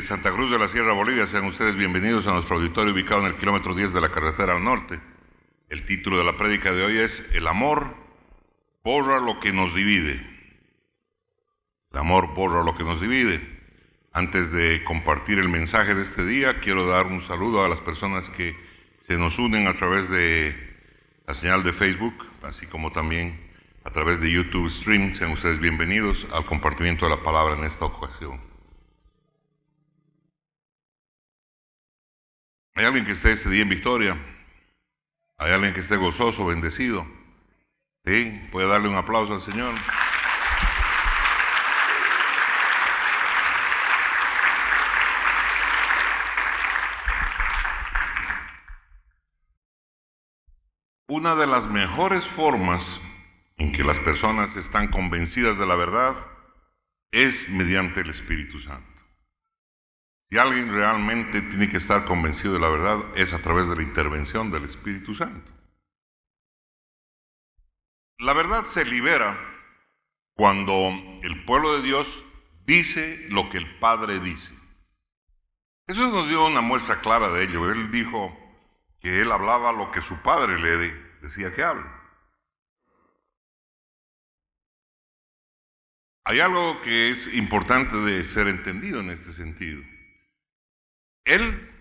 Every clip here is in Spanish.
Santa Cruz de la Sierra, Bolivia, sean ustedes bienvenidos a nuestro auditorio ubicado en el kilómetro 10 de la carretera al norte. El título de la prédica de hoy es El amor borra lo que nos divide. El amor borra lo que nos divide. Antes de compartir el mensaje de este día, quiero dar un saludo a las personas que se nos unen a través de la señal de Facebook, así como también a través de YouTube Stream. Sean ustedes bienvenidos al compartimiento de la palabra en esta ocasión. ¿Hay alguien que esté ese día en victoria? ¿Hay alguien que esté gozoso, bendecido? ¿Sí? ¿Puede darle un aplauso al Señor? Una de las mejores formas en que las personas están convencidas de la verdad es mediante el Espíritu Santo. Si alguien realmente tiene que estar convencido de la verdad, es a través de la intervención del Espíritu Santo. La verdad se libera cuando el pueblo de Dios dice lo que el Padre dice. Jesús nos dio una muestra clara de ello. Él dijo que Él hablaba lo que su Padre le decía que hable. Hay algo que es importante de ser entendido en este sentido. Él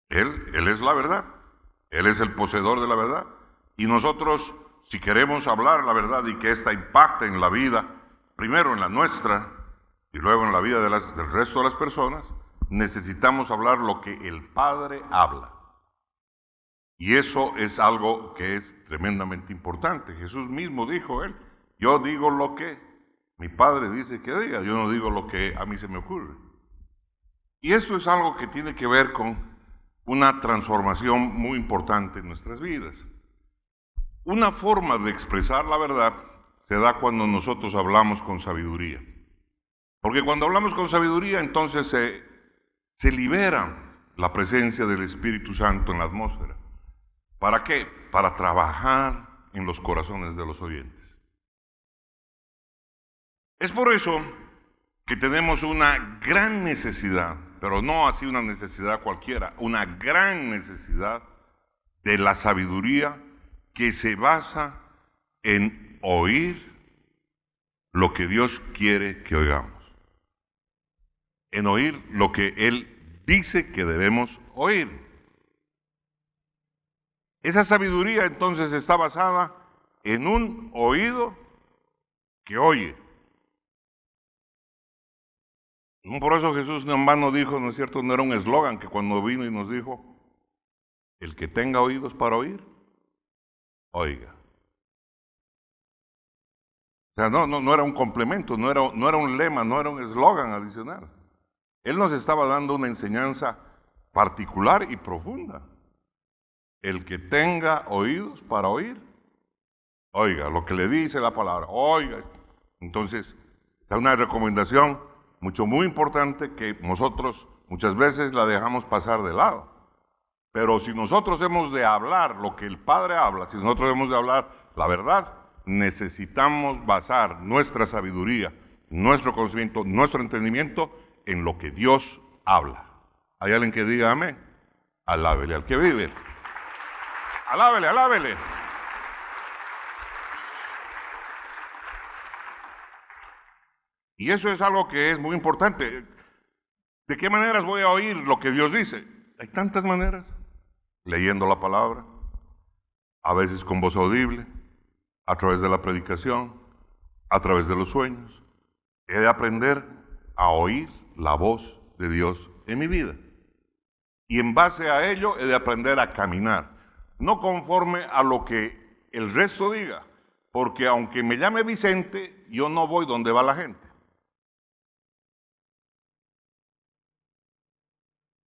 es la verdad. Él es el poseedor de la verdad. Y nosotros, si queremos hablar la verdad y que ésta impacte en la vida, primero en la nuestra y luego en la vida del resto de las personas, necesitamos hablar lo que el Padre habla. Y eso es algo que es tremendamente importante. Jesús mismo dijo, yo digo lo que mi Padre dice que diga, yo no digo lo que a mí se me ocurre. Y esto es algo que tiene que ver con una transformación muy importante en nuestras vidas. Una forma de expresar la verdad se da cuando nosotros hablamos con sabiduría. Porque cuando hablamos con sabiduría, entonces se libera la presencia del Espíritu Santo en la atmósfera. ¿Para qué? Para trabajar en los corazones de los oyentes. Es por eso que tenemos una gran necesidad, pero no así una necesidad cualquiera, una gran necesidad de la sabiduría que se basa en oír lo que Dios quiere que oigamos, en oír lo que Él dice que debemos oír. Esa sabiduría entonces está basada en un oído que oye. Por eso Jesús en vano dijo, ¿no es cierto? No era un eslogan que cuando vino y nos dijo, el que tenga oídos para oír, oiga. O sea, no era un complemento, no era un lema, no era un eslogan adicional. Él nos estaba dando una enseñanza particular y profunda. El que tenga oídos para oír, oiga, lo que le dice la palabra, oiga. Entonces, es una recomendación muy importante que nosotros muchas veces la dejamos pasar de lado. Pero si nosotros hemos de hablar lo que el Padre habla, si nosotros hemos de hablar la verdad, necesitamos basar nuestra sabiduría, nuestro conocimiento, nuestro entendimiento en lo que Dios habla. ¿Hay alguien que diga amén? Alábele al que vive. Alábele, alábele. Y eso es algo que es muy importante. ¿De qué maneras voy a oír lo que Dios dice? Hay tantas maneras. Leyendo la palabra, a veces con voz audible, a través de la predicación, a través de los sueños. He de aprender a oír la voz de Dios en mi vida. Y en base a ello he de aprender a caminar, no conforme a lo que el resto diga, porque aunque me llame Vicente, yo no voy donde va la gente.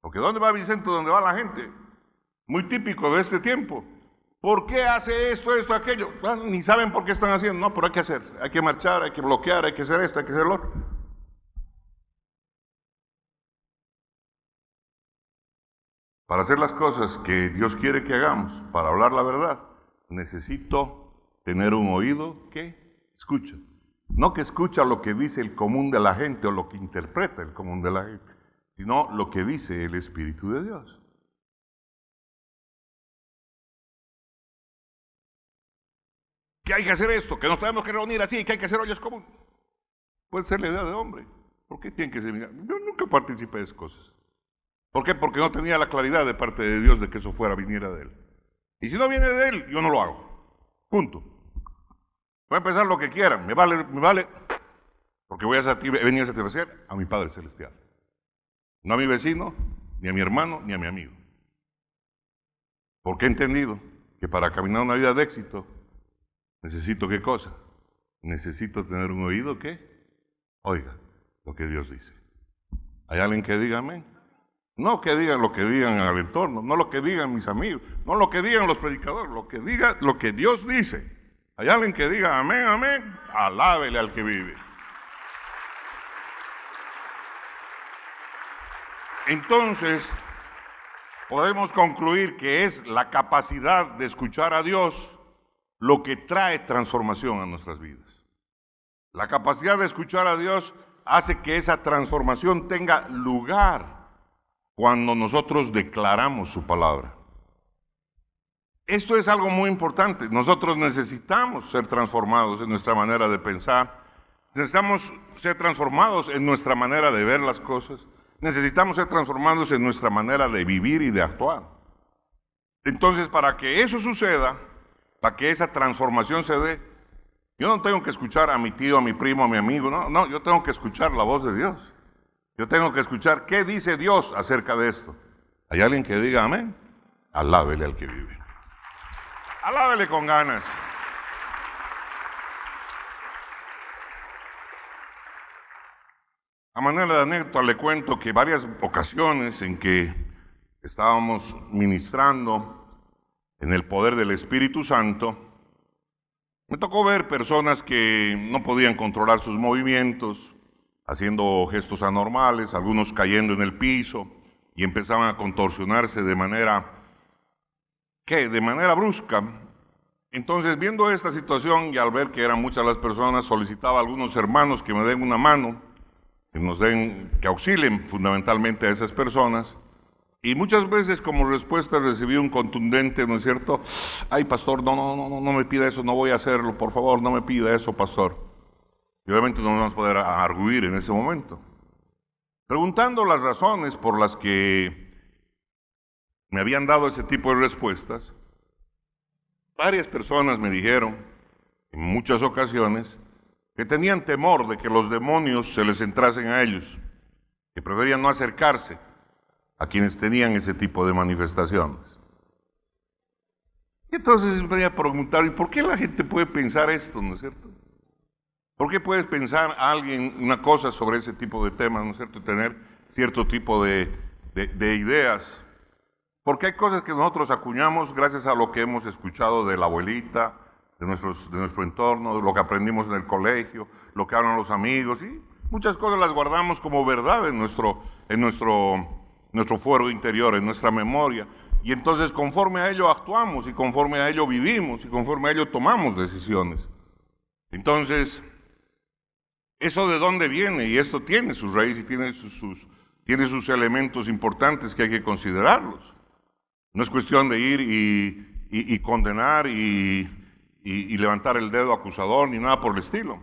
Porque ¿dónde va Vicente? ¿Dónde va la gente? Muy típico de este tiempo. ¿Por qué hace esto, aquello? Bueno, ni saben por qué están haciendo. No, pero hay que hacer. Hay que marchar, hay que bloquear, hay que hacer esto, hay que hacer lo otro. Para hacer las cosas que Dios quiere que hagamos, para hablar la verdad, necesito tener un oído que escucha No que escucha lo que dice el común de la gente o lo que interpreta el común de la gente, sino lo que dice el Espíritu de Dios. Que hay que hacer esto, que nos tenemos que reunir así, que hay que hacer ollas comunes. Puede ser la idea de hombre. ¿Por qué tiene que ser? Yo nunca participé de esas cosas. ¿Por qué? Porque no tenía la claridad de parte de Dios de que eso viniera de Él. Y si no viene de Él, yo no lo hago. Punto. Voy a empezar lo que quieran, me vale, porque voy a venir a satisfacer a mi Padre Celestial. No a mi vecino, ni a mi hermano, ni a mi amigo. Porque he entendido que para caminar una vida de éxito, necesito ¿qué cosa? Necesito tener un oído que oiga lo que Dios dice. ¿Hay alguien que diga amén? No que digan lo que digan al entorno, no lo que digan mis amigos, no lo que digan los predicadores, lo que diga lo que Dios dice. ¿Hay alguien que diga amén, amén? Alábele al que vive. Entonces, podemos concluir que es la capacidad de escuchar a Dios lo que trae transformación a nuestras vidas. La capacidad de escuchar a Dios hace que esa transformación tenga lugar cuando nosotros declaramos su palabra. Esto es algo muy importante. Nosotros necesitamos ser transformados en nuestra manera de pensar. Necesitamos ser transformados en nuestra manera de ver las cosas. Necesitamos ser transformados en nuestra manera de vivir y de actuar. Entonces, para que eso suceda, para que esa transformación se dé, yo no tengo que escuchar a mi tío, a mi primo, a mi amigo, no, yo tengo que escuchar la voz de Dios. Yo tengo que escuchar qué dice Dios acerca de esto. ¿Hay alguien que diga amén? Alábele al que vive. Alábele con ganas. A manera de anécdota le cuento que varias ocasiones en que estábamos ministrando en el poder del Espíritu Santo, me tocó ver personas que no podían controlar sus movimientos, haciendo gestos anormales, algunos cayendo en el piso y empezaban a contorsionarse de manera brusca. Entonces, viendo esta situación y al ver que eran muchas las personas, solicitaba a algunos hermanos que me den una mano, que auxilien fundamentalmente a esas personas. Y muchas veces como respuesta recibí un contundente, ¿no es cierto? Ay, pastor, no me pida eso, no voy a hacerlo, por favor, no me pida eso, pastor. Y obviamente no vamos a poder arguir en ese momento. Preguntando las razones por las que me habían dado ese tipo de respuestas, varias personas me dijeron, en muchas ocasiones, que tenían temor de que los demonios se les entrasen a ellos, que preferían no acercarse a quienes tenían ese tipo de manifestaciones. Y entonces me venía a preguntar, ¿y por qué la gente puede pensar esto, no es cierto? ¿Por qué puede pensar alguien una cosa sobre ese tipo de temas, no es cierto? Y tener cierto tipo de ideas. Porque hay cosas que nosotros acuñamos gracias a lo que hemos escuchado de la abuelita, de nuestro entorno, de lo que aprendimos en el colegio, lo que hablan los amigos, y muchas cosas las guardamos como verdad en nuestro fuero interior, en nuestra memoria. Y entonces conforme a ello actuamos, y conforme a ello vivimos, y conforme a ello tomamos decisiones. Entonces, ¿eso de dónde viene? Y esto tiene sus raíces y tiene sus elementos importantes que hay que considerarlos. No es cuestión de ir y condenar y levantar el dedo acusador ni nada por el estilo.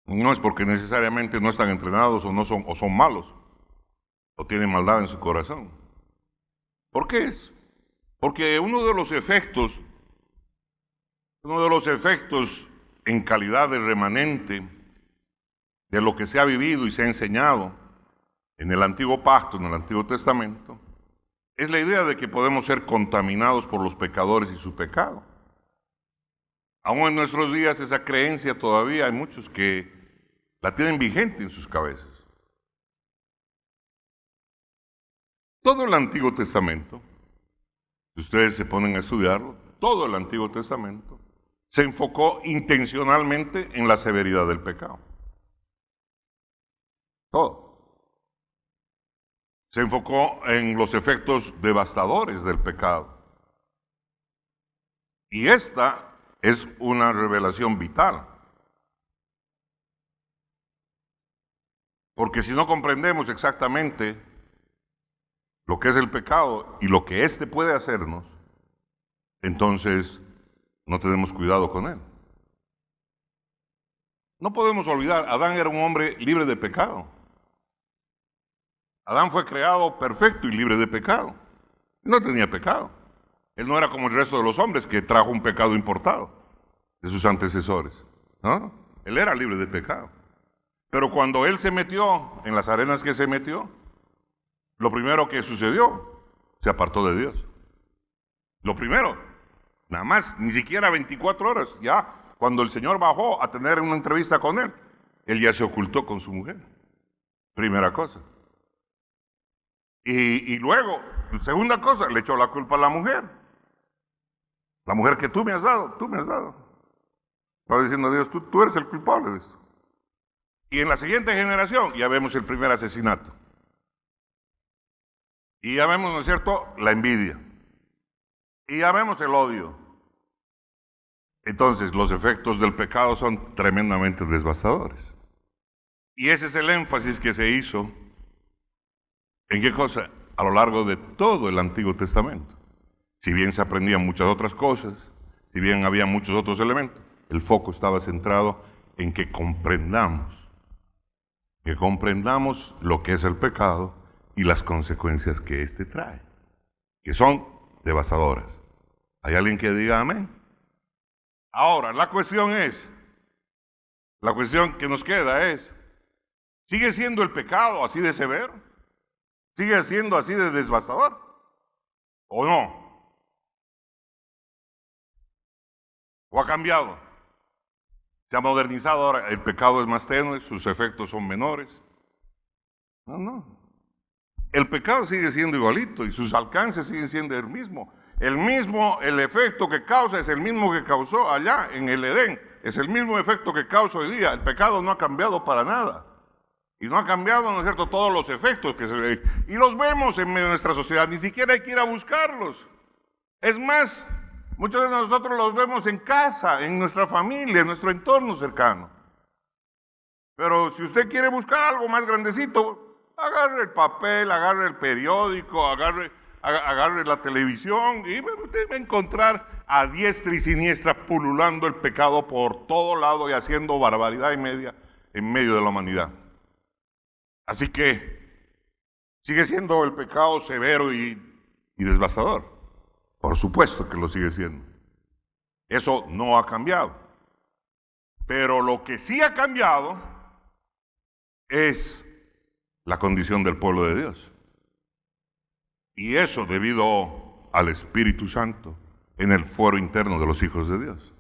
No es porque necesariamente no están entrenados o son malos o tienen maldad en su corazón. ¿Por qué es? Porque uno de los efectos en calidad de remanente de lo que se ha vivido y se ha enseñado en el Antiguo Pacto, en el Antiguo Testamento, es la idea de que podemos ser contaminados por los pecadores y su pecado. Aún en nuestros días esa creencia todavía hay muchos que la tienen vigente en sus cabezas. Todo el Antiguo Testamento, si ustedes se ponen a estudiarlo, todo el Antiguo Testamento se enfocó intencionalmente en la severidad del pecado. Todo. Se enfocó en los efectos devastadores del pecado. Y esta es una revelación vital Porque si no comprendemos exactamente lo que es el pecado y lo que éste puede hacernos, entonces no tenemos cuidado con él. No podemos olvidar, Adán era un hombre libre de pecado. Adán fue creado perfecto y libre de pecado. No tenía pecado. Él no era como el resto de los hombres que trajo un pecado importado de sus antecesores, ¿no? Él era libre de pecado. Pero cuando él se metió en las arenas que se metió, lo primero que sucedió, se apartó de Dios. Lo primero, nada más, ni siquiera 24 horas, ya cuando el Señor bajó a tener una entrevista con él ya se ocultó con su mujer. Primera cosa. Y luego, segunda cosa, le echó la culpa a la mujer. La mujer que tú me has dado, tú me has dado. Estaba diciendo a Dios, tú eres el culpable de esto. Y en la siguiente generación ya vemos el primer asesinato. Y ya vemos, ¿no es cierto?, la envidia. Y ya vemos el odio. Entonces, los efectos del pecado son tremendamente devastadores. Y ese es el énfasis que se hizo, ¿en qué cosa? A lo largo de todo el Antiguo Testamento. Si bien se aprendían muchas otras cosas, si bien había muchos otros elementos, el foco estaba centrado en que comprendamos lo que es el pecado y las consecuencias que éste trae, que son devastadoras. ¿Hay alguien que diga amén? Ahora, la cuestión que nos queda es, ¿sigue siendo el pecado así de severo? ¿Sigue siendo así de devastador? ¿O no? ¿O ha cambiado? Se ha modernizado ahora, el pecado es más tenue, sus efectos son menores. No. El pecado sigue siendo igualito y sus alcances siguen siendo el mismo. El efecto que causa es el mismo que causó allá en el Edén. Es el mismo efecto que causa hoy día. El pecado no ha cambiado para nada. Y no ha cambiado, ¿no es cierto?, todos los efectos que se ven. Y los vemos en medio de nuestra sociedad. Ni siquiera hay que ir a buscarlos. Es más, muchos de nosotros los vemos en casa, en nuestra familia, en nuestro entorno cercano. Pero si usted quiere buscar algo más grandecito, agarre el papel, agarre el periódico, agarre la televisión y usted va a encontrar a diestra y siniestra pululando el pecado por todo lado y haciendo barbaridad y media en medio de la humanidad. Así que sigue siendo el pecado severo y devastador. Por supuesto que lo sigue siendo. Eso no ha cambiado. Pero lo que sí ha cambiado es la condición del pueblo de Dios. Y eso debido al Espíritu Santo en el fuero interno de los hijos de Dios.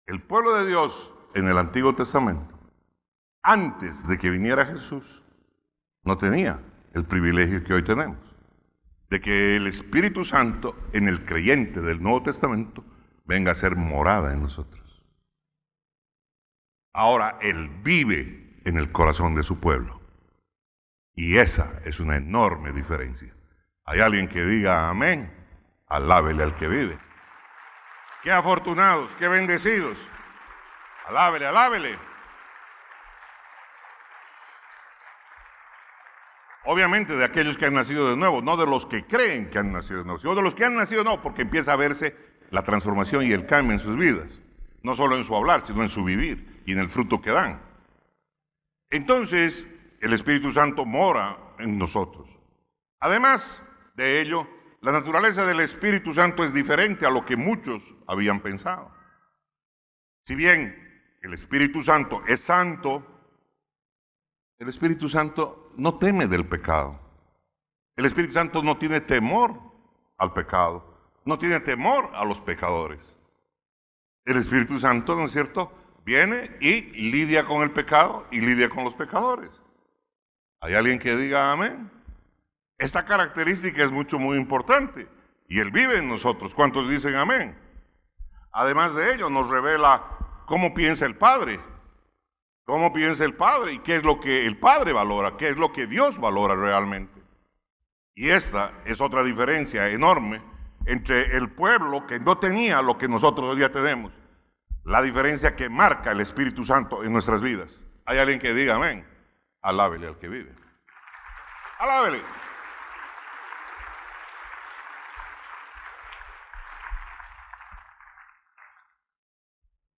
El pueblo de Dios en el Antiguo Testamento, antes de que viniera Jesús, no tenía el privilegio que hoy tenemos, de que el Espíritu Santo en el creyente del Nuevo Testamento venga a ser morada en nosotros. Ahora Él vive en el corazón de su pueblo. Y esa es una enorme diferencia. ¿Hay alguien que diga amén? Alábele al que vive. Qué afortunados, qué bendecidos. Alábele, alábele. Obviamente de aquellos que han nacido de nuevo, no de los que creen que han nacido de nuevo, sino de los que han nacido de nuevo, porque empieza a verse la transformación y el cambio en sus vidas. No solo en su hablar, sino en su vivir y en el fruto que dan. Entonces, el Espíritu Santo mora en nosotros. Además de ello, la naturaleza del Espíritu Santo es diferente a lo que muchos habían pensado. Si bien el Espíritu Santo es santo, el Espíritu Santo no teme del pecado. El Espíritu Santo no tiene temor al pecado, no tiene temor a los pecadores. El Espíritu Santo, ¿no es cierto?, viene y lidia con el pecado y lidia con los pecadores. ¿Hay alguien que diga amén? Esta característica es muy importante y Él vive en nosotros. ¿Cuántos dicen amén? Además de ello, nos revela cómo piensa el Padre. ¿Cómo piensa el Padre? ¿Y qué es lo que el Padre valora? ¿Qué es lo que Dios valora realmente? Y esta es otra diferencia enorme entre el pueblo que no tenía lo que nosotros hoy día tenemos. La diferencia que marca el Espíritu Santo en nuestras vidas. Hay alguien que diga amén. Alábele al que vive. Alábele.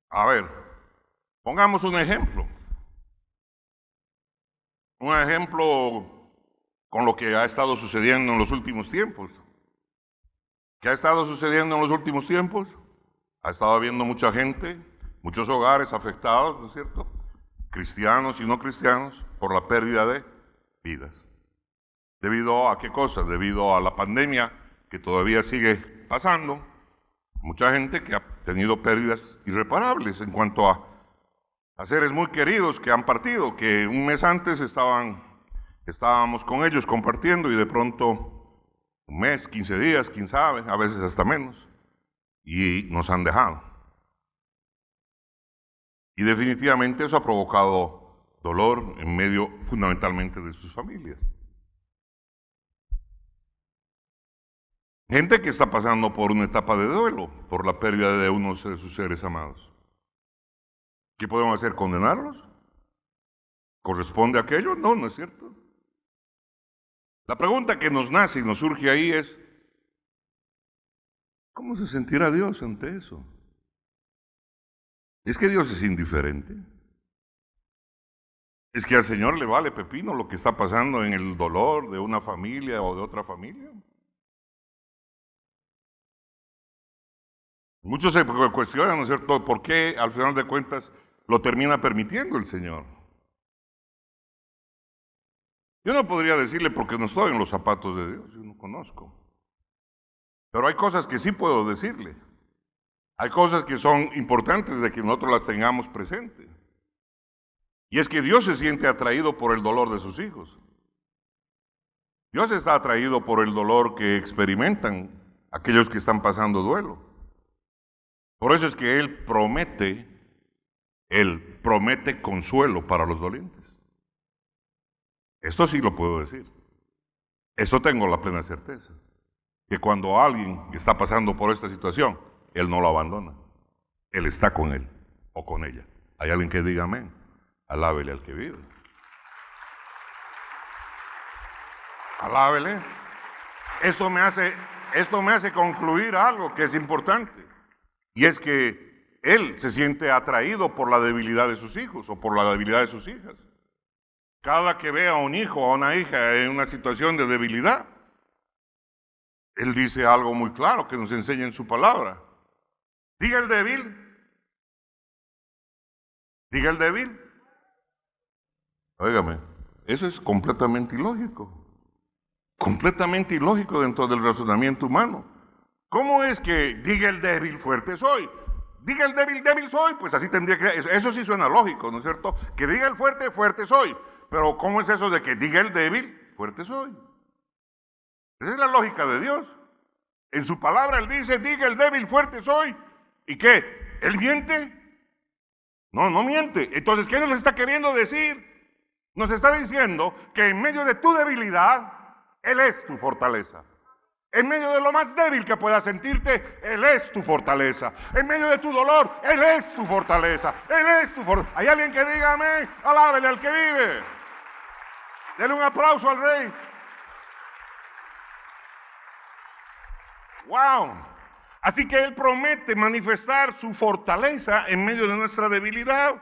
A ver, pongamos un ejemplo. Un ejemplo con lo que ha estado sucediendo en los últimos tiempos. ¿Qué ha estado sucediendo en los últimos tiempos? Ha estado habiendo mucha gente, muchos hogares afectados, ¿no es cierto? Cristianos y no cristianos, por la pérdida de vidas. ¿Debido a qué cosa? Debido a la pandemia que todavía sigue pasando. Mucha gente que ha tenido pérdidas irreparables en cuanto a seres muy queridos que han partido, que un mes antes estábamos con ellos compartiendo y de pronto un mes, 15 días, quién sabe, a veces hasta menos, y nos han dejado. Y definitivamente eso ha provocado dolor en medio fundamentalmente de sus familias. Gente que está pasando por una etapa de duelo, por la pérdida de uno de sus seres amados. ¿Qué podemos hacer? ¿Condenarlos? ¿Corresponde a aquello? No, no es cierto. La pregunta que nos nace y nos surge ahí es, ¿cómo se sentirá Dios ante eso? ¿Es que Dios es indiferente? ¿Es que al Señor le vale pepino lo que está pasando en el dolor de una familia o de otra familia? Muchos se cuestionan, ¿no es cierto?, por qué al final de cuentas lo termina permitiendo el Señor. Yo no podría decirle porque no estoy en los zapatos de Dios, yo no conozco. Pero hay cosas que sí puedo decirle. Hay cosas que son importantes de que nosotros las tengamos presentes. Y es que Dios se siente atraído por el dolor de sus hijos. Dios está atraído por el dolor que experimentan aquellos que están pasando duelo. Por eso es que Él promete consuelo para los dolientes. Esto sí lo puedo decir. Esto tengo la plena certeza. Que cuando alguien está pasando por esta situación, Él no lo abandona. Él está con él o con ella. ¿Hay alguien que diga amén? Alábele al que vive. Alábele. Esto me hace concluir algo que es importante. Y es que él se siente atraído por la debilidad de sus hijos o por la debilidad de sus hijas. Cada que ve a un hijo o a una hija en una situación de debilidad, él dice algo muy claro que nos enseña en su palabra. Diga el débil. Diga el débil. Óigame, eso es completamente ilógico. Completamente ilógico dentro del razonamiento humano. ¿Cómo es que diga el débil, fuerte soy? Diga el débil, débil soy. Pues así tendría que... Eso sí suena lógico, ¿no es cierto? Que diga el fuerte, fuerte soy. Pero ¿cómo es eso de que diga el débil, fuerte soy? Esa es la lógica de Dios. En su palabra Él dice, diga el débil, fuerte soy. ¿Y qué? ¿Él miente? No, no miente. Entonces, ¿qué nos está queriendo decir? Nos está diciendo que en medio de tu debilidad, Él es tu fortaleza. En medio de lo más débil que puedas sentirte, Él es tu fortaleza. En medio de tu dolor, Él es tu fortaleza. Él es tu fortaleza. ¿Hay alguien que diga amén? Alábele al que vive. Denle un aplauso al Rey. ¡Wow! Así que Él promete manifestar su fortaleza en medio de nuestra debilidad.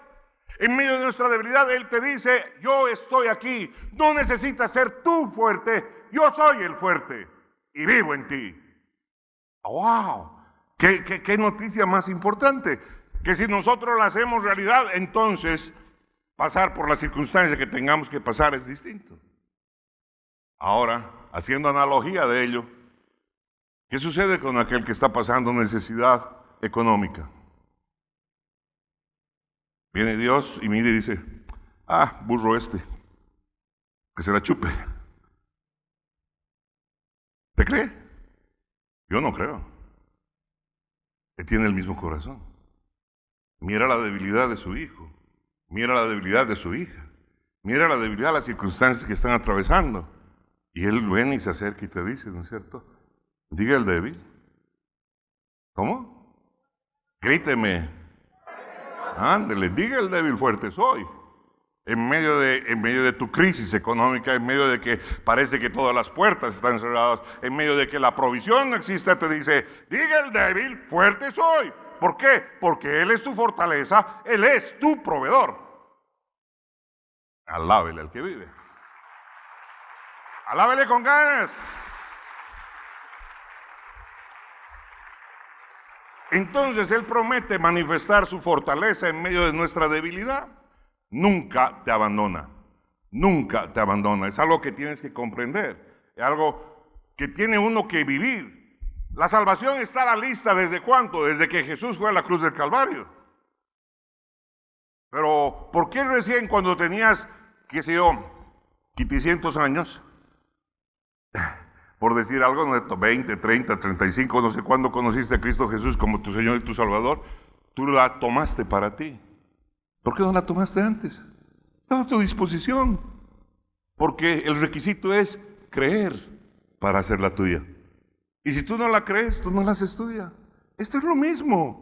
En medio de nuestra debilidad, Él te dice, yo estoy aquí. No necesitas ser tú fuerte, yo soy el fuerte. Y vivo en ti. ¡Wow! ¿Qué noticia más importante? Que si nosotros la hacemos realidad, entonces pasar por las circunstancias que tengamos que pasar es distinto. Ahora, haciendo analogía de ello, ¿qué sucede con aquel que está pasando necesidad económica? Viene Dios y mira y dice, burro que se la chupe. ¿Te cree? Yo no creo. Él tiene el mismo corazón. Mira la debilidad de su hijo. Mira la debilidad de su hija. Mira la debilidad de las circunstancias que están atravesando. Y Él viene y se acerca y te dice, ¿no es cierto? Diga el débil. ¿Cómo? Gríteme. Ándele, diga el débil, fuerte soy. en medio de tu crisis económica, en medio de que parece que todas las puertas están cerradas, en medio de que la provisión no existe, te dice, diga el débil, fuerte soy. ¿Por qué? Porque Él es tu fortaleza, Él es tu proveedor. Alábele al que vive. Alábele con ganas. Entonces Él promete manifestar su fortaleza en medio de nuestra debilidad. Nunca te abandona, nunca te abandona. Es algo que tienes que comprender, es algo que tiene uno que vivir. La salvación estaba lista ¿desde cuánto? Desde que Jesús fue a la cruz del Calvario. Pero ¿por qué recién cuando tenías, qué sé yo, 500 años? Por decir algo, 20, 30, 35, no sé cuándo conociste a Cristo Jesús como tu Señor y tu Salvador, tú la tomaste para ti. ¿Por qué no la tomaste antes? Estaba a tu disposición. Porque el requisito es creer para hacerla tuya. Y si tú no la crees, tú no la haces tuya. Esto es lo mismo.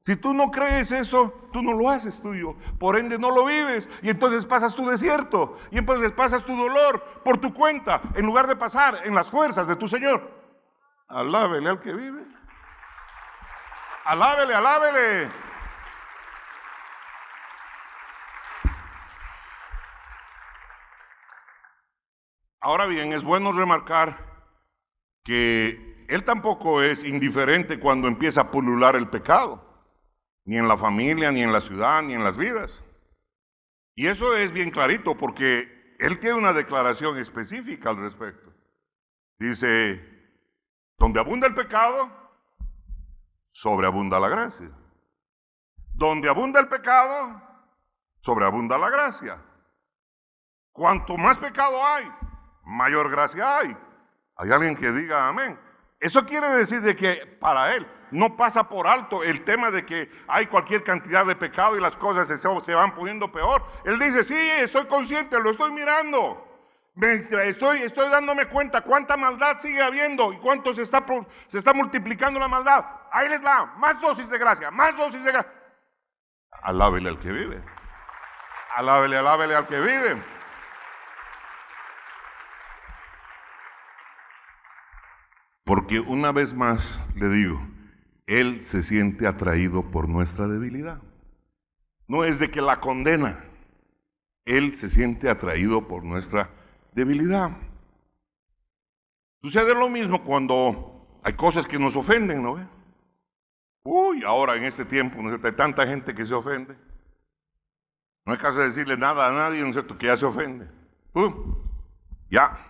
Si tú no crees eso, tú no lo haces tuyo. Por ende no lo vives. Y entonces pasas tu desierto. Y entonces pasas tu dolor por tu cuenta, en lugar de pasar en las fuerzas de tu Señor. Alábele al que vive. Alábele, alábele. Ahora bien, es bueno remarcar que Él tampoco es indiferente cuando empieza a pulular el pecado, ni en la familia, ni en la ciudad, ni en las vidas. Y eso es bien clarito porque Él tiene una declaración específica al respecto. Dice, donde abunda el pecado, sobreabunda la gracia. Donde abunda el pecado, sobreabunda la gracia. Cuanto más pecado hay, mayor gracia hay. Hay alguien que diga amén. Eso quiere decir de que para Él no pasa por alto el tema de que hay cualquier cantidad de pecado y las cosas se van poniendo peor. Él dice, sí, estoy consciente, lo estoy mirando. Estoy dándome cuenta cuánta maldad sigue habiendo y cuánto se está multiplicando la maldad. Ahí les va, más dosis de gracia, más dosis de gracia. Alábele al que vive. Alábele, alábele al que vive. Porque una vez más le digo, Él se siente atraído por nuestra debilidad. No es de que la condena, Él se siente atraído por nuestra debilidad. Sucede lo mismo cuando hay cosas que nos ofenden, ¿no? Uy, ahora en este tiempo, ¿no es cierto? Hay tanta gente que se ofende. No hay caso de decirle nada a nadie, ¿no es cierto?, que ya se ofende. Ya.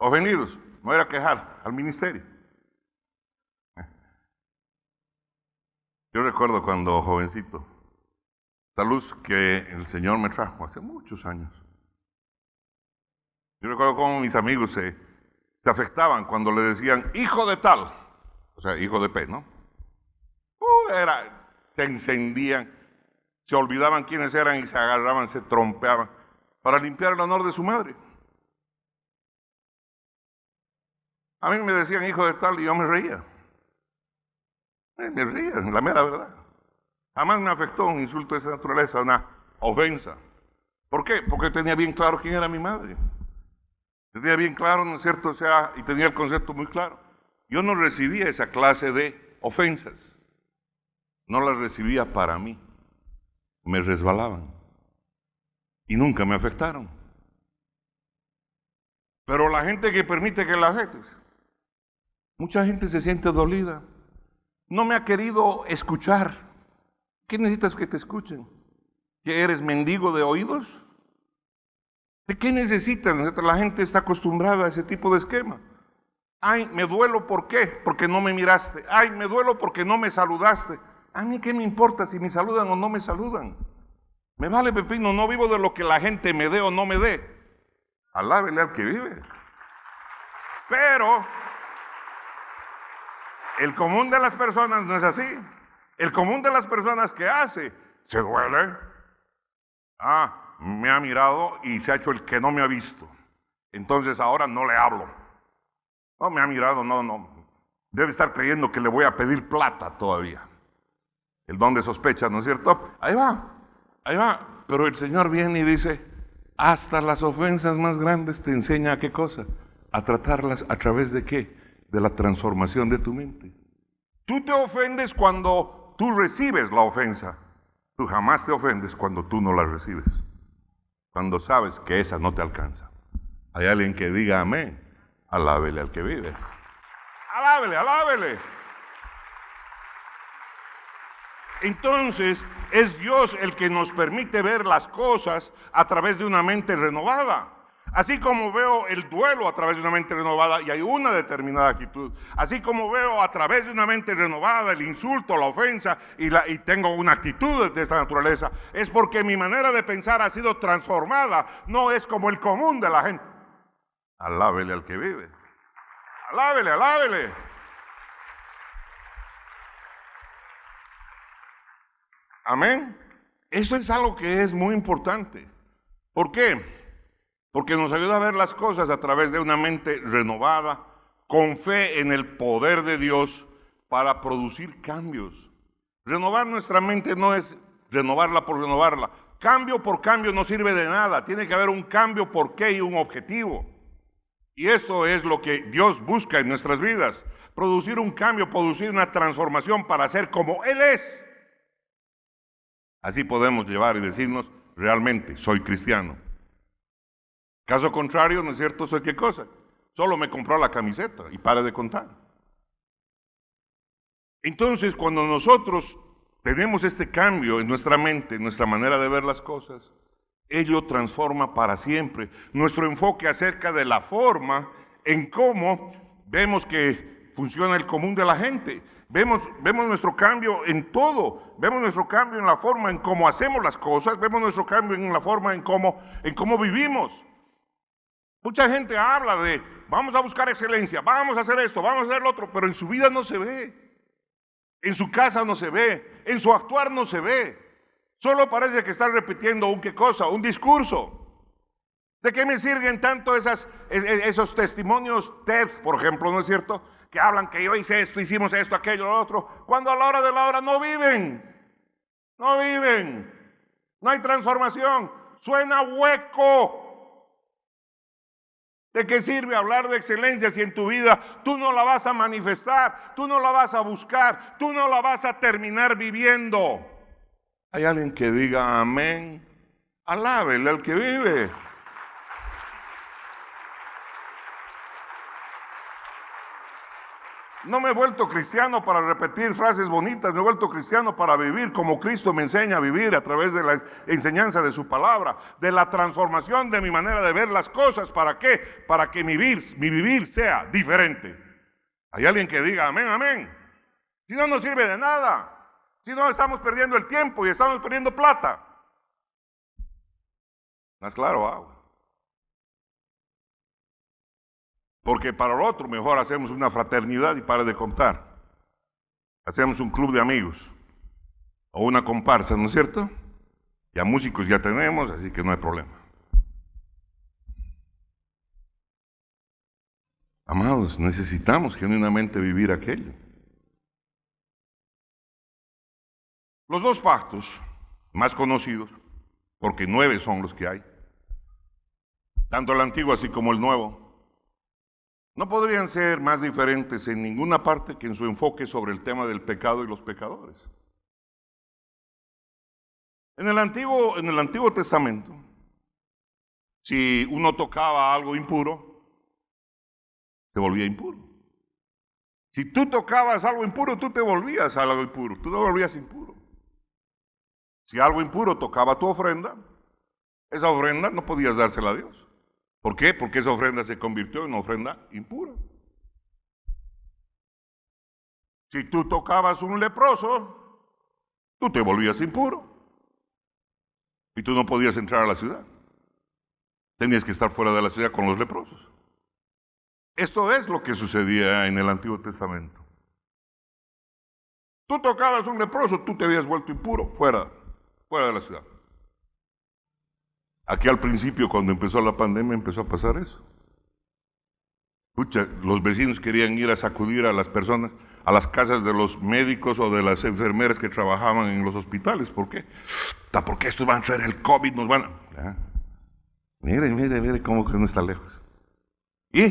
Ofendidos, me voy a quejar al ministerio. Yo recuerdo cuando jovencito, la luz que el Señor me trajo hace muchos años. Yo recuerdo cómo mis amigos se afectaban cuando le decían, hijo de tal, o sea, hijo de P, ¿no? Se encendían, se olvidaban quiénes eran y se agarraban, se trompeaban para limpiar el honor de su madre. A mí me decían hijo de tal y yo me reía. Me reía, la mera verdad. Jamás me afectó un insulto de esa naturaleza, una ofensa. ¿Por qué? Porque tenía bien claro quién era mi madre. Tenía bien claro, ¿no es cierto? O sea, y tenía el concepto muy claro. Yo no recibía esa clase de ofensas. No las recibía para mí. Me resbalaban. Y nunca me afectaron. Pero la gente que permite que la afecte, mucha gente se siente dolida. No me ha querido escuchar. ¿Qué necesitas que te escuchen? ¿Que eres mendigo de oídos? ¿De qué necesitas? La gente está acostumbrada a ese tipo de esquema. Ay, me duelo, ¿por qué? Porque no me miraste. Ay, me duelo porque no me saludaste. A mí qué me importa si me saludan o no me saludan. Me vale pepino, no vivo de lo que la gente me dé o no me dé. Alábele al que vive. Pero el común de las personas no es así. El común de las personas, ¿qué hace? Se duele. Me ha mirado y se ha hecho el que no me ha visto. Entonces ahora no le hablo. No me ha mirado, no. Debe estar creyendo que le voy a pedir plata todavía. el don de sospecha, ¿no es cierto? Ahí va. Pero el Señor viene y dice, hasta las ofensas más grandes te enseña a qué cosa, a tratarlas a través de qué, de la transformación de tu mente. Tú te ofendes cuando tú recibes la ofensa, tú jamás te ofendes cuando tú no la recibes, cuando sabes que esa no te alcanza. Hay alguien que diga amén, alábele al que vive. Alábele. Entonces, es Dios el que nos permite ver las cosas a través de una mente renovada. Así como veo el duelo a través de una mente renovada y hay una determinada actitud. Así como veo a través de una mente renovada el insulto, la ofensa y tengo una actitud de esta naturaleza. Es porque mi manera de pensar ha sido transformada. No es como el común de la gente. Alábele al que vive. Alábele. Amén. Esto es algo que es muy importante. ¿Por qué? Porque nos ayuda a ver las cosas a través de una mente renovada, con fe en el poder de Dios para producir cambios. Renovar nuestra mente no es renovarla por renovarla. Cambio por cambio no sirve de nada. Tiene que haber un cambio por qué y un objetivo. Y esto es lo que Dios busca en nuestras vidas. Producir un cambio, producir una transformación para ser como Él es. Así podemos llevar y decirnos, realmente soy cristiano. Caso contrario, ¿no es cierto? ¿Soy qué cosa? Solo me compró la camiseta y pare de contar. Entonces, cuando nosotros tenemos este cambio en nuestra mente, en nuestra manera de ver las cosas, ello transforma para siempre nuestro enfoque acerca de la forma en cómo vemos que funciona el común de la gente. Vemos nuestro cambio en todo. Vemos nuestro cambio en la forma en cómo hacemos las cosas. Vemos nuestro cambio en la forma en cómo vivimos. Mucha gente habla de, vamos a buscar excelencia, vamos a hacer esto, vamos a hacer lo otro, pero en su vida no se ve. En su casa no se ve. En su actuar no se ve. Solo parece que están repitiendo un discurso. ¿De qué me sirven tanto esos testimonios TED, por ejemplo, no es cierto? Que hablan que yo hice esto, hicimos esto, aquello, lo otro, cuando a la hora de la hora no viven. No hay transformación. Suena hueco. ¿De qué sirve hablar de excelencia si en tu vida tú no la vas a manifestar, tú no la vas a buscar, tú no la vas a terminar viviendo? Hay alguien que diga amén, alábele al que vive. No me he vuelto cristiano para repetir frases bonitas, me he vuelto cristiano para vivir como Cristo me enseña a vivir a través de la enseñanza de su palabra, de la transformación de mi manera de ver las cosas. ¿Para qué? Para que mi vivir sea diferente. Hay alguien que diga amén. Si no, no sirve de nada. Si no, estamos perdiendo el tiempo y estamos perdiendo plata. ¿Más claro? Agua. Porque para lo otro mejor hacemos una fraternidad y pare de contar. Hacemos un club de amigos o una comparsa, ¿no es cierto? Ya músicos ya tenemos, así que no hay problema. Amados, necesitamos genuinamente vivir aquello. Los dos pactos más conocidos, porque 9 son los que hay, tanto el antiguo así como el nuevo, no podrían ser más diferentes en ninguna parte que en su enfoque sobre el tema del pecado y los pecadores. En el Antiguo Testamento, si uno tocaba algo impuro, se volvía impuro. Si tú tocabas algo impuro, tú te volvías algo impuro, tú te volvías impuro. Si algo impuro tocaba tu ofrenda, esa ofrenda no podías dársela a Dios. ¿Por qué? Porque esa ofrenda se convirtió en una ofrenda impura. Si tú tocabas un leproso, tú te volvías impuro. Y tú no podías entrar a la ciudad. Tenías que estar fuera de la ciudad con los leprosos. Esto es lo que sucedía en el Antiguo Testamento. Tú tocabas un leproso, tú te habías vuelto impuro, fuera de la ciudad. Aquí al principio, cuando empezó la pandemia, empezó a pasar eso. Escucha, los vecinos querían ir a sacudir a las personas a las casas de los médicos o de las enfermeras que trabajaban en los hospitales. ¿Por qué? Porque estos van a traer el COVID, nos van a... ¿Ah? Mire cómo que no está lejos. ¿Y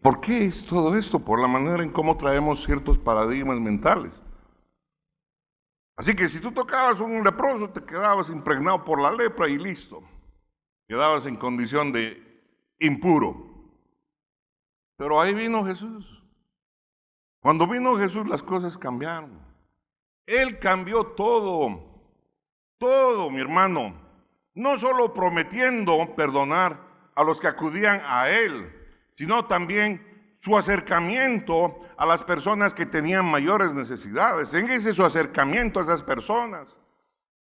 por qué es todo esto? Por la manera en cómo traemos ciertos paradigmas mentales. Así que si tú tocabas un leproso, te quedabas impregnado por la lepra y listo. Quedabas en condición de impuro. Pero ahí vino Jesús. Cuando vino Jesús, las cosas cambiaron. Él cambió todo, mi hermano. No solo prometiendo perdonar a los que acudían a Él, sino también su acercamiento a las personas que tenían mayores necesidades. En ese su acercamiento a esas personas,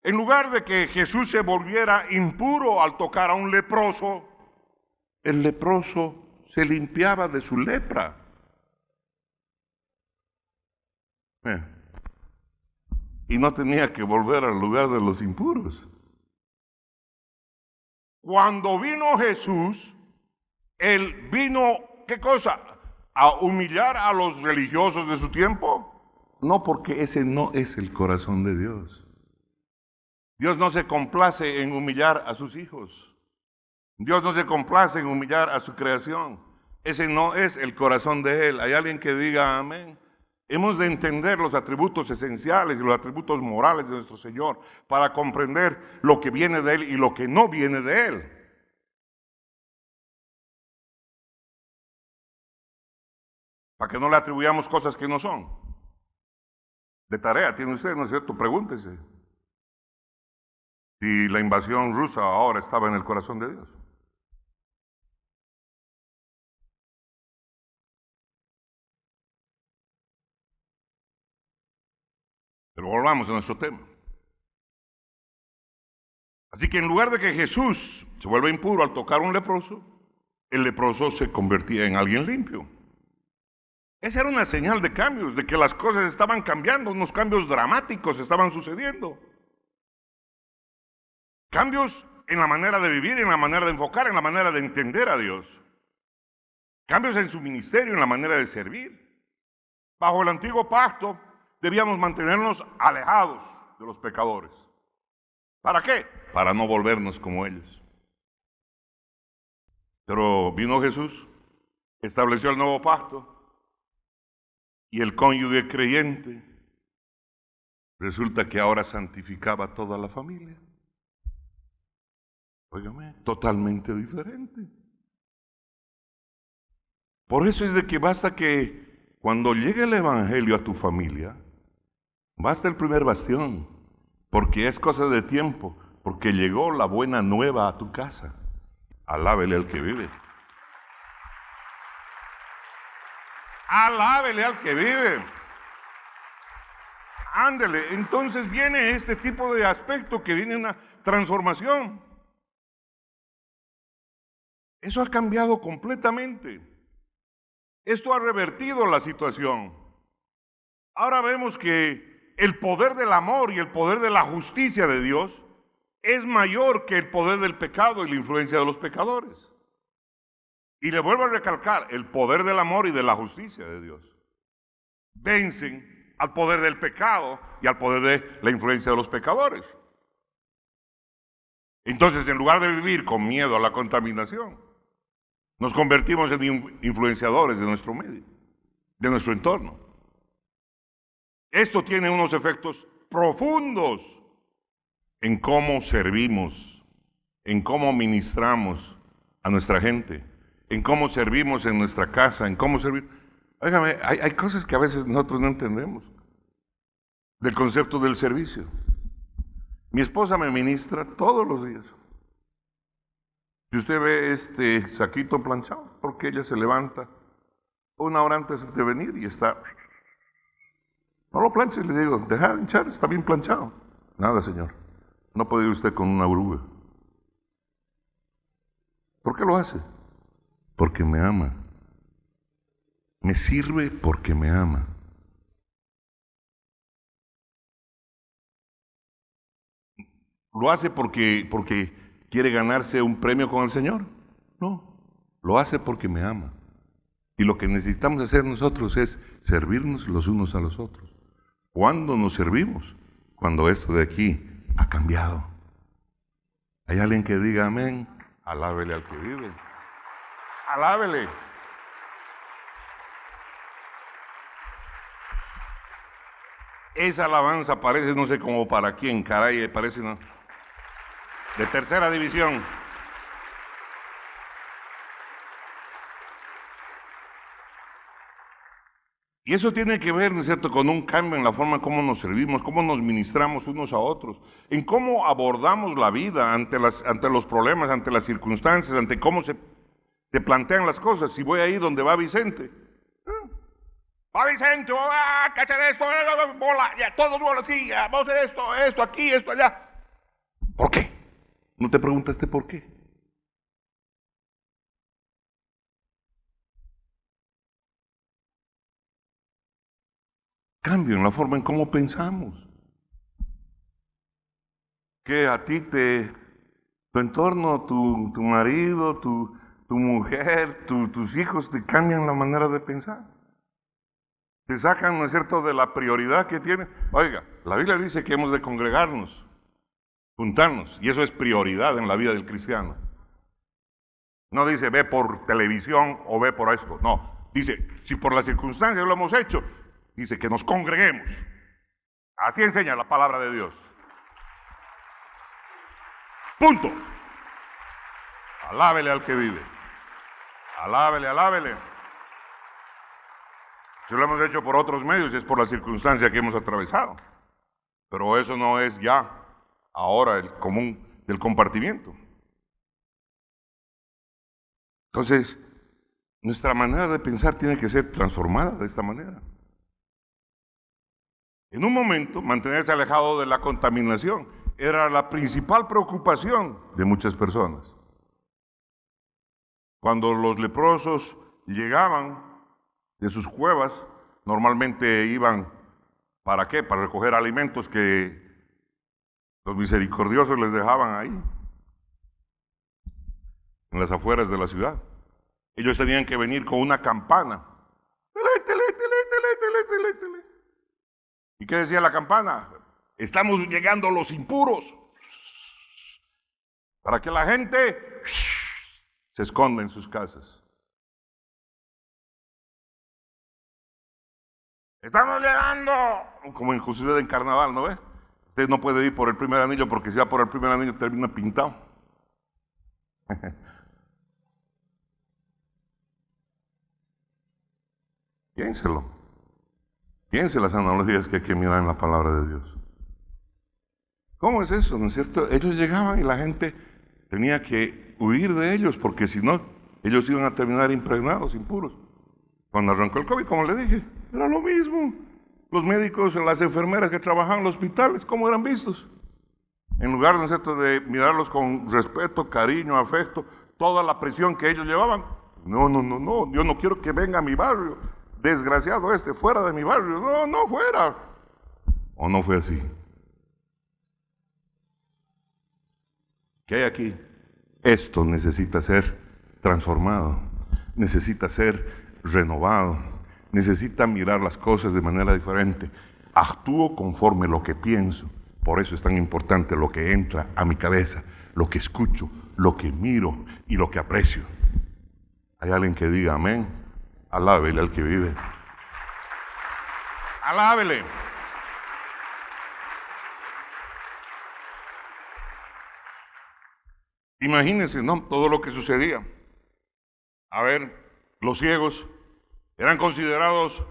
en lugar de que Jesús se volviera impuro al tocar a un leproso, el leproso se limpiaba de su lepra. Y no tenía que volver al lugar de los impuros. Cuando vino Jesús, Él vino, ¿qué cosa? ¿A humillar a los religiosos de su tiempo? No, porque ese no es el corazón de Dios. Dios no se complace en humillar a sus hijos. Dios no se complace en humillar a su creación. Ese no es el corazón de Él. ¿Hay alguien que diga amén? Hemos de entender los atributos esenciales y los atributos morales de nuestro Señor para comprender lo que viene de Él y lo que no viene de Él. Para que no le atribuyamos cosas que no son. De tarea tiene usted, ¿no es cierto? Pregúntese si la invasión rusa ahora estaba en el corazón de Dios. Pero volvamos a nuestro tema. Así que en lugar de que Jesús se vuelva impuro al tocar a un leproso, el leproso se convertía en alguien limpio. Esa era una señal de cambios, de que las cosas estaban cambiando, unos cambios dramáticos estaban sucediendo. Cambios en la manera de vivir, en la manera de enfocar, en la manera de entender a Dios. Cambios en su ministerio, en la manera de servir. Bajo el antiguo pacto debíamos mantenernos alejados de los pecadores. ¿Para qué? Para no volvernos como ellos. Pero vino Jesús, estableció el nuevo pacto, y el cónyuge creyente resulta que ahora santificaba a toda la familia. Óigame, totalmente diferente. Por eso es de que basta que cuando llegue el evangelio a tu familia, basta el primer bastión, porque es cosa de tiempo, porque llegó la buena nueva a tu casa. Alábele al que vive. Alábele al que vive. Ándele. Entonces viene este tipo de aspecto, que viene una transformación. Eso ha cambiado completamente. Esto ha revertido la situación. Ahora vemos que el poder del amor y el poder de la justicia de Dios es mayor que el poder del pecado y la influencia de los pecadores. Y le vuelvo a recalcar, el poder del amor y de la justicia de Dios vencen al poder del pecado y al poder de la influencia de los pecadores. Entonces, en lugar de vivir con miedo a la contaminación, nos convertimos en influenciadores de nuestro medio, de nuestro entorno. Esto tiene unos efectos profundos en cómo servimos, en cómo ministramos a nuestra gente, en cómo servimos en nuestra casa, en cómo servir. Óigame, hay cosas que a veces nosotros no entendemos del concepto del servicio. Mi esposa me ministra todos los días. Si usted ve este saquito planchado, porque ella se levanta una hora antes de venir y está... No lo planche, le digo, deja de hinchar, está bien planchado. Nada, señor, no puede ir usted con una oruga. ¿Por qué lo hace? Porque me ama. Me sirve porque me ama. ¿Lo hace porque quiere ganarse un premio con el Señor? No, lo hace porque me ama. Y lo que necesitamos hacer nosotros es servirnos los unos a los otros. ¿Cuándo nos servimos? Cuando esto de aquí ha cambiado. ¿Hay alguien que diga amén? Alábele al que vive. Alábele. Esa alabanza parece, no sé cómo para quién, caray, parece, ¿no? De tercera división. Y eso tiene que ver, ¿no es cierto?, con un cambio en la forma en cómo nos servimos, cómo nos ministramos unos a otros, en cómo abordamos la vida ante los problemas, ante las circunstancias, ante cómo se plantean las cosas. Si voy ahí donde va Vicente, va Vicente, ¿qué hacer esto? Bola, ya, todos bolas, sí, vamos a hacer esto aquí, esto allá. ¿Por qué? ¿No te preguntaste por qué? Cambio en la forma en cómo pensamos. Que a ti tu entorno, tu marido, tu mujer, tus hijos te cambian la manera de pensar. Te sacan, ¿no es cierto?, de la prioridad que tienen. Oiga, la Biblia dice que hemos de congregarnos, juntarnos, y eso es prioridad en la vida del cristiano. No dice ve por televisión o ve por esto, no. Dice, si por las circunstancias lo hemos hecho, dice que nos congreguemos. Así enseña la palabra de Dios. Punto. Alábele al que vive. Alábele, alábele. Si lo hemos hecho por otros medios, es por la circunstancia que hemos atravesado. Pero eso no es ya ahora el común del compartimiento. Entonces, nuestra manera de pensar tiene que ser transformada de esta manera. En un momento, mantenerse alejado de la contaminación era la principal preocupación de muchas personas. Cuando los leprosos llegaban de sus cuevas, normalmente iban, ¿para qué? Para recoger alimentos que los misericordiosos les dejaban ahí, en las afueras de la ciudad. Ellos tenían que venir con una campana. ¿Y qué decía la campana? Estamos llegando los impuros. Para que la gente se esconda en sus casas. Estamos llegando. Como sucede en carnaval, ¿no ve? Usted no puede ir por el primer anillo porque si va por el primer anillo termina pintado. Piénselo. Piense las analogías que hay que mirar en la palabra de Dios. ¿Cómo es eso, no es cierto? Ellos llegaban y la gente tenía que huir de ellos porque si no, ellos iban a terminar impregnados, impuros. Cuando arrancó el COVID, como le dije, era lo mismo. Los médicos, las enfermeras que trabajaban en los hospitales, ¿cómo eran vistos? En lugar, ¿no es cierto?, de mirarlos con respeto, cariño, afecto, toda la presión que ellos llevaban. No, yo no quiero que venga a mi barrio. Desgraciado fuera de mi barrio. No fuera. ¿O no fue así? ¿Qué hay aquí? Esto necesita ser transformado, necesita ser renovado, necesita mirar las cosas de manera diferente. Actúo conforme lo que pienso. Por eso es tan importante lo que entra a mi cabeza, lo que escucho, lo que miro y lo que aprecio. ¿Hay alguien que diga amén? Alábele al que vive. Alábele. Imagínense, ¿no?, todo lo que sucedía. A ver, los ciegos eran considerados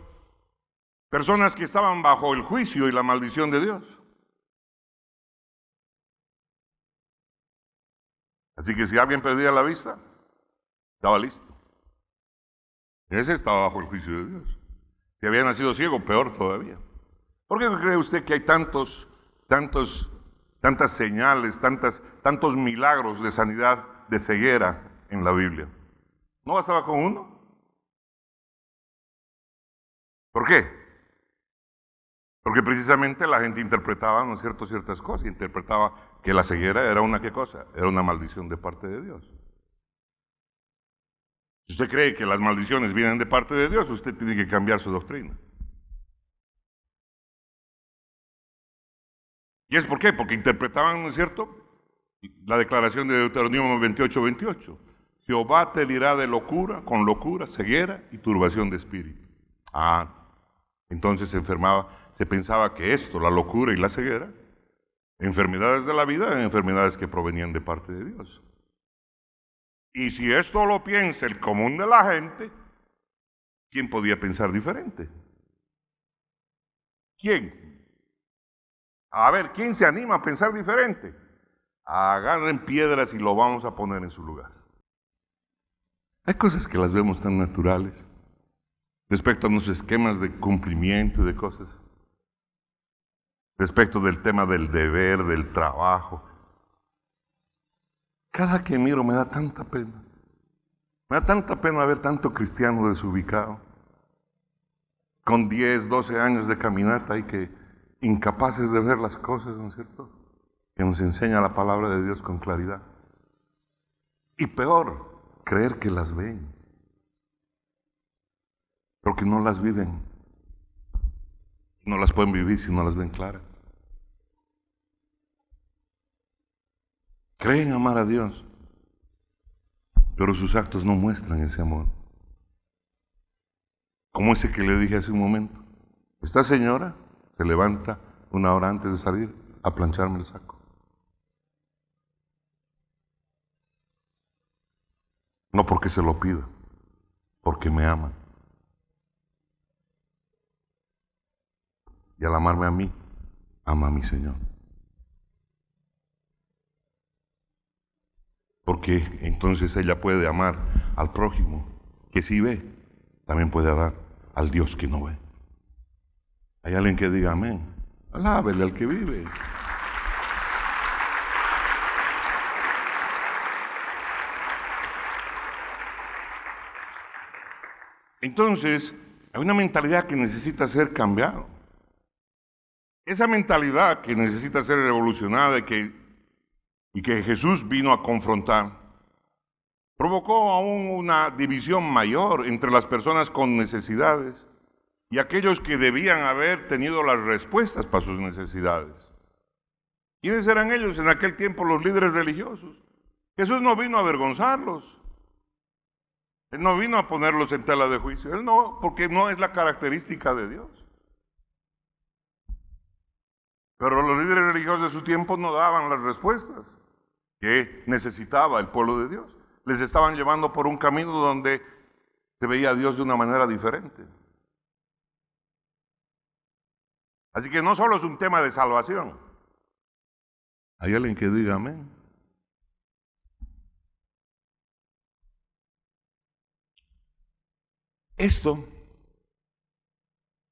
personas que estaban bajo el juicio y la maldición de Dios. Así que si alguien perdía la vista, estaba listo. Ese estaba bajo el juicio de Dios. Si había nacido ciego, peor todavía. ¿Por qué cree usted que hay tantas señales, tantos milagros de sanidad de ceguera en la Biblia? ¿No bastaba con uno? ¿Por qué? Porque precisamente la gente interpretaba, ¿no es cierto?, ciertas cosas. Interpretaba que la ceguera era una, ¿qué cosa? Era una maldición de parte de Dios. Si usted cree que las maldiciones vienen de parte de Dios, usted tiene que cambiar su doctrina. ¿Y es por qué? Porque interpretaban, ¿no es cierto?, la declaración de Deuteronomio 28:28. Jehová te herirá de locura, con locura, ceguera y turbación de espíritu. Entonces se pensaba que esto, la locura y la ceguera, enfermedades de la vida, eran enfermedades que provenían de parte de Dios. Y si esto lo piensa el común de la gente, ¿quién podía pensar diferente? ¿Quién? A ver, ¿quién se anima a pensar diferente? Agarren piedras y lo vamos a poner en su lugar. Hay cosas que las vemos tan naturales respecto a nuestros esquemas de cumplimiento y de cosas, respecto del tema del deber, del trabajo. Cada que miro me da tanta pena. Me da tanta pena ver tanto cristiano desubicado, con 10, 12 años de caminata y que incapaces de ver las cosas, ¿no es cierto?, que nos enseña la palabra de Dios con claridad. Y peor, creer que las ven, porque no las viven. No las pueden vivir si no las ven claras. Creen amar a Dios, pero sus actos no muestran ese amor. Como ese que le dije hace un momento. Esta señora se levanta una hora antes de salir a plancharme el saco. No porque se lo pida, porque me ama. Y al amarme a mí, ama a mi Señor. Porque entonces ella puede amar al prójimo, que sí ve, también puede amar al Dios que no ve. Hay alguien que diga amén. Alábele al que vive. Entonces, hay una mentalidad que necesita ser cambiada. Esa mentalidad que necesita ser revolucionada y que Jesús vino a confrontar, provocó aún una división mayor entre las personas con necesidades y aquellos que debían haber tenido las respuestas para sus necesidades. ¿Quiénes eran ellos en aquel tiempo? Los líderes religiosos. Jesús no vino a avergonzarlos. Él no vino a ponerlos en tela de juicio. Él no, porque no es la característica de Dios. Pero los líderes religiosos de su tiempo no daban las respuestas que necesitaba el pueblo de Dios. Les estaban llevando por un camino donde se veía a Dios de una manera diferente. Así que no solo es un tema de salvación. ¿Hay alguien que diga amén? Esto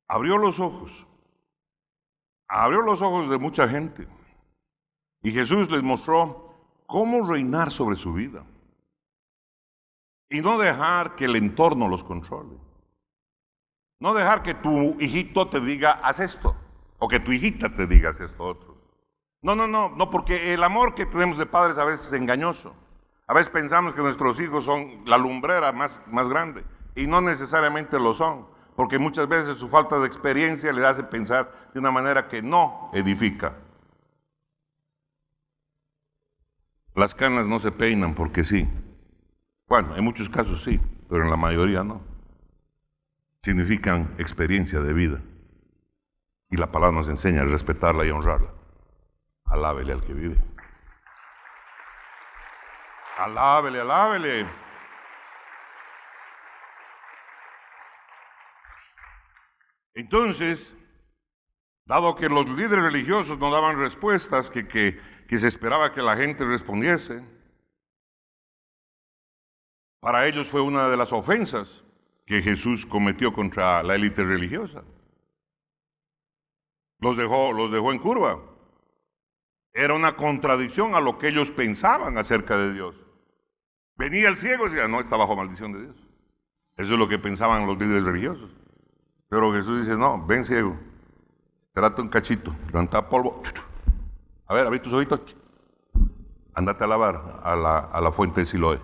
abrió los ojos de mucha gente. Y Jesús les mostró cómo reinar sobre su vida. Y no dejar que el entorno los controle. No dejar que tu hijito te diga, haz esto. O que tu hijita te diga, haz esto otro. No, porque el amor que tenemos de padres a veces es engañoso. A veces pensamos que nuestros hijos son la lumbrera más grande. Y no necesariamente lo son. Porque muchas veces su falta de experiencia les hace pensar de una manera que no edifica. Las canas no se peinan porque sí. Bueno, en muchos casos sí, pero en la mayoría no. Significan experiencia de vida. Y la palabra nos enseña a respetarla y a honrarla. Alábele al que vive. Alábele, alábele. Entonces, dado que los líderes religiosos no daban respuestas que se esperaba que la gente respondiese, para ellos fue una de las ofensas que Jesús cometió contra la élite religiosa. Los dejó en curva. Era una contradicción a lo que ellos pensaban acerca de Dios. Venía el ciego y decía, no, está bajo maldición de Dios. Eso es lo que pensaban los líderes religiosos. Pero Jesús dice, no, ven ciego, espérate un cachito, levanta polvo. A ver, abrí tus ojitos. Andate a lavar a la fuente de Siloé.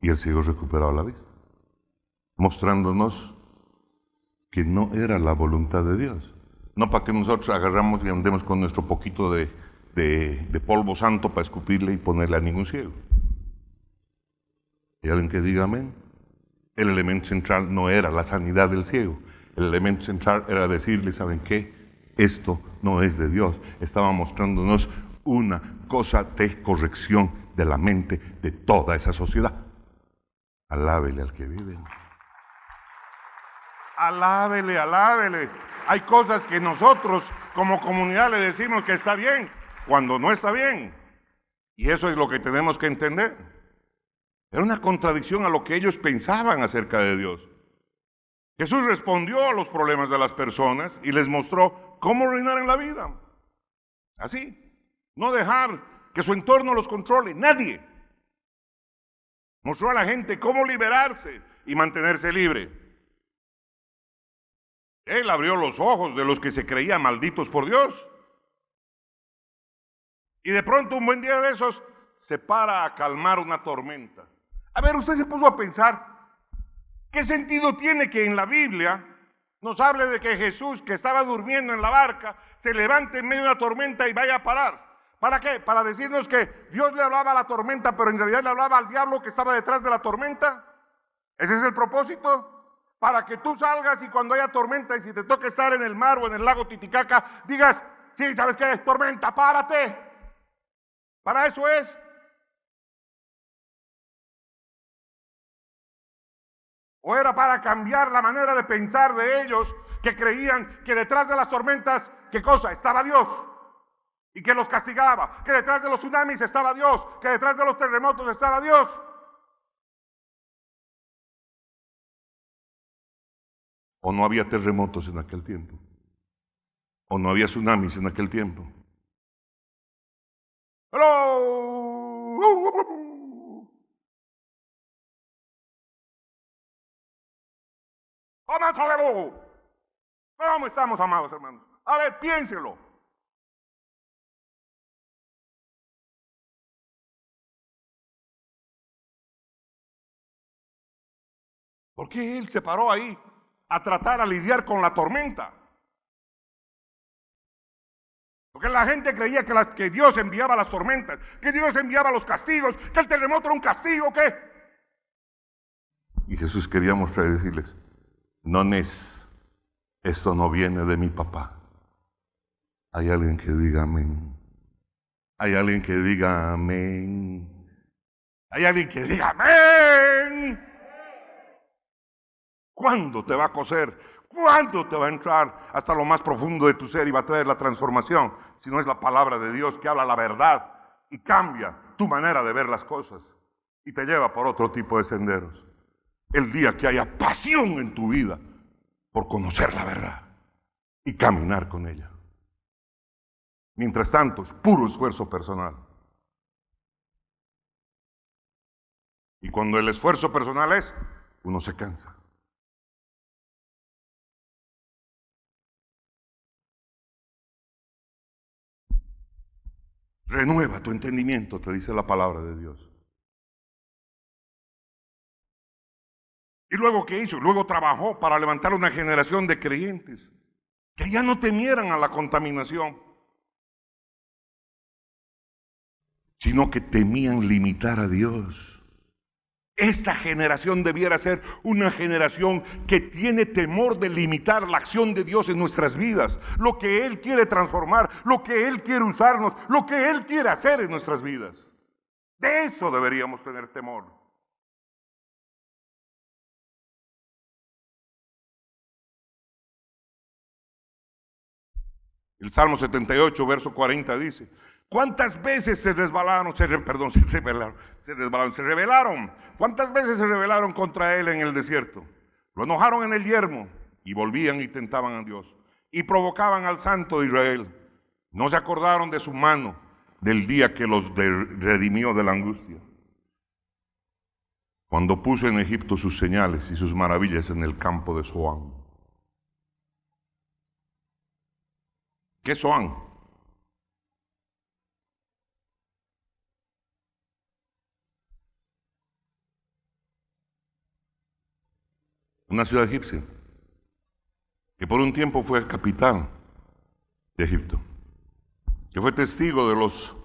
Y el ciego recuperaba la vista, mostrándonos que no era la voluntad de Dios. No para que nosotros agarramos y andemos con nuestro poquito de polvo santo para escupirle y ponerle a ningún ciego. ¿Y alguien que diga amén? El elemento central no era la sanidad del ciego. El elemento central era decirle, ¿saben qué? Esto no es de Dios. Estaba mostrándonos una cosa de corrección de la mente de toda esa sociedad. Alábele al que vive. Alábele, alábele. Hay cosas que nosotros como comunidad le decimos que está bien, cuando no está bien. Y eso es lo que tenemos que entender. Era una contradicción a lo que ellos pensaban acerca de Dios. Jesús respondió a los problemas de las personas y les mostró cómo reinar en la vida. Así, no dejar que su entorno los controle, nadie. Mostró a la gente cómo liberarse y mantenerse libre. Él abrió los ojos de los que se creían malditos por Dios. Y de pronto un buen día de esos se para a calmar una tormenta. A ver, usted se puso a pensar, ¿qué sentido tiene que en la Biblia nos hable de que Jesús, que estaba durmiendo en la barca, se levante en medio de una tormenta y vaya a parar? ¿Para qué? ¿Para decirnos que Dios le hablaba a la tormenta, pero en realidad le hablaba al diablo que estaba detrás de la tormenta? ¿Ese es el propósito? Para que tú salgas y cuando haya tormenta y si te toca estar en el mar o en el lago Titicaca, digas, sí, ¿sabes qué? Tormenta, párate. Para eso es. ¿O era para cambiar la manera de pensar de ellos que creían que detrás de las tormentas, ¿qué cosa? Estaba Dios y que los castigaba, que detrás de los tsunamis estaba Dios, que detrás de los terremotos estaba Dios? ¿O no había terremotos en aquel tiempo? ¿O no había tsunamis en aquel tiempo? ¡Hello! ¿Cómo estamos, amados hermanos? A ver, piénselo. ¿Por qué él se paró ahí a tratar a lidiar con la tormenta? Porque la gente creía que Dios enviaba las tormentas, que Dios enviaba los castigos, que el terremoto era un castigo, ¿qué? Y Jesús quería mostrar y decirles, no es, esto no viene de mi papá. Hay alguien que diga amén. Hay alguien que diga amén. Hay alguien que diga amén. ¿Cuándo te va a coser? ¿Cuándo te va a entrar hasta lo más profundo de tu ser y va a traer la transformación? Si no es la palabra de Dios que habla la verdad y cambia tu manera de ver las cosas y te lleva por otro tipo de senderos. El día que haya pasión en tu vida por conocer la verdad y caminar con ella. Mientras tanto, es puro esfuerzo personal. Y cuando el esfuerzo personal es, uno se cansa. Renueva tu entendimiento, te dice la palabra de Dios. ¿Y luego qué hizo? Luego trabajó para levantar una generación de creyentes que ya no temieran a la contaminación, sino que temían limitar a Dios. Esta generación debiera ser una generación que tiene temor de limitar la acción de Dios en nuestras vidas, lo que Él quiere transformar, lo que Él quiere usarnos, lo que Él quiere hacer en nuestras vidas. De eso deberíamos tener temor. El Salmo 78, verso 40 dice, ¿cuántas veces se rebelaron? ¿Cuántas veces se rebelaron contra él en el desierto? Lo enojaron en el yermo y volvían y tentaban a Dios y provocaban al Santo de Israel. No se acordaron de su mano del día que los redimió de la angustia, cuando puso en Egipto sus señales y sus maravillas en el campo de Zoán. ¿Qué es Zoán? una ciudad egipcia, que por un tiempo fue capital de Egipto, que fue testigo de los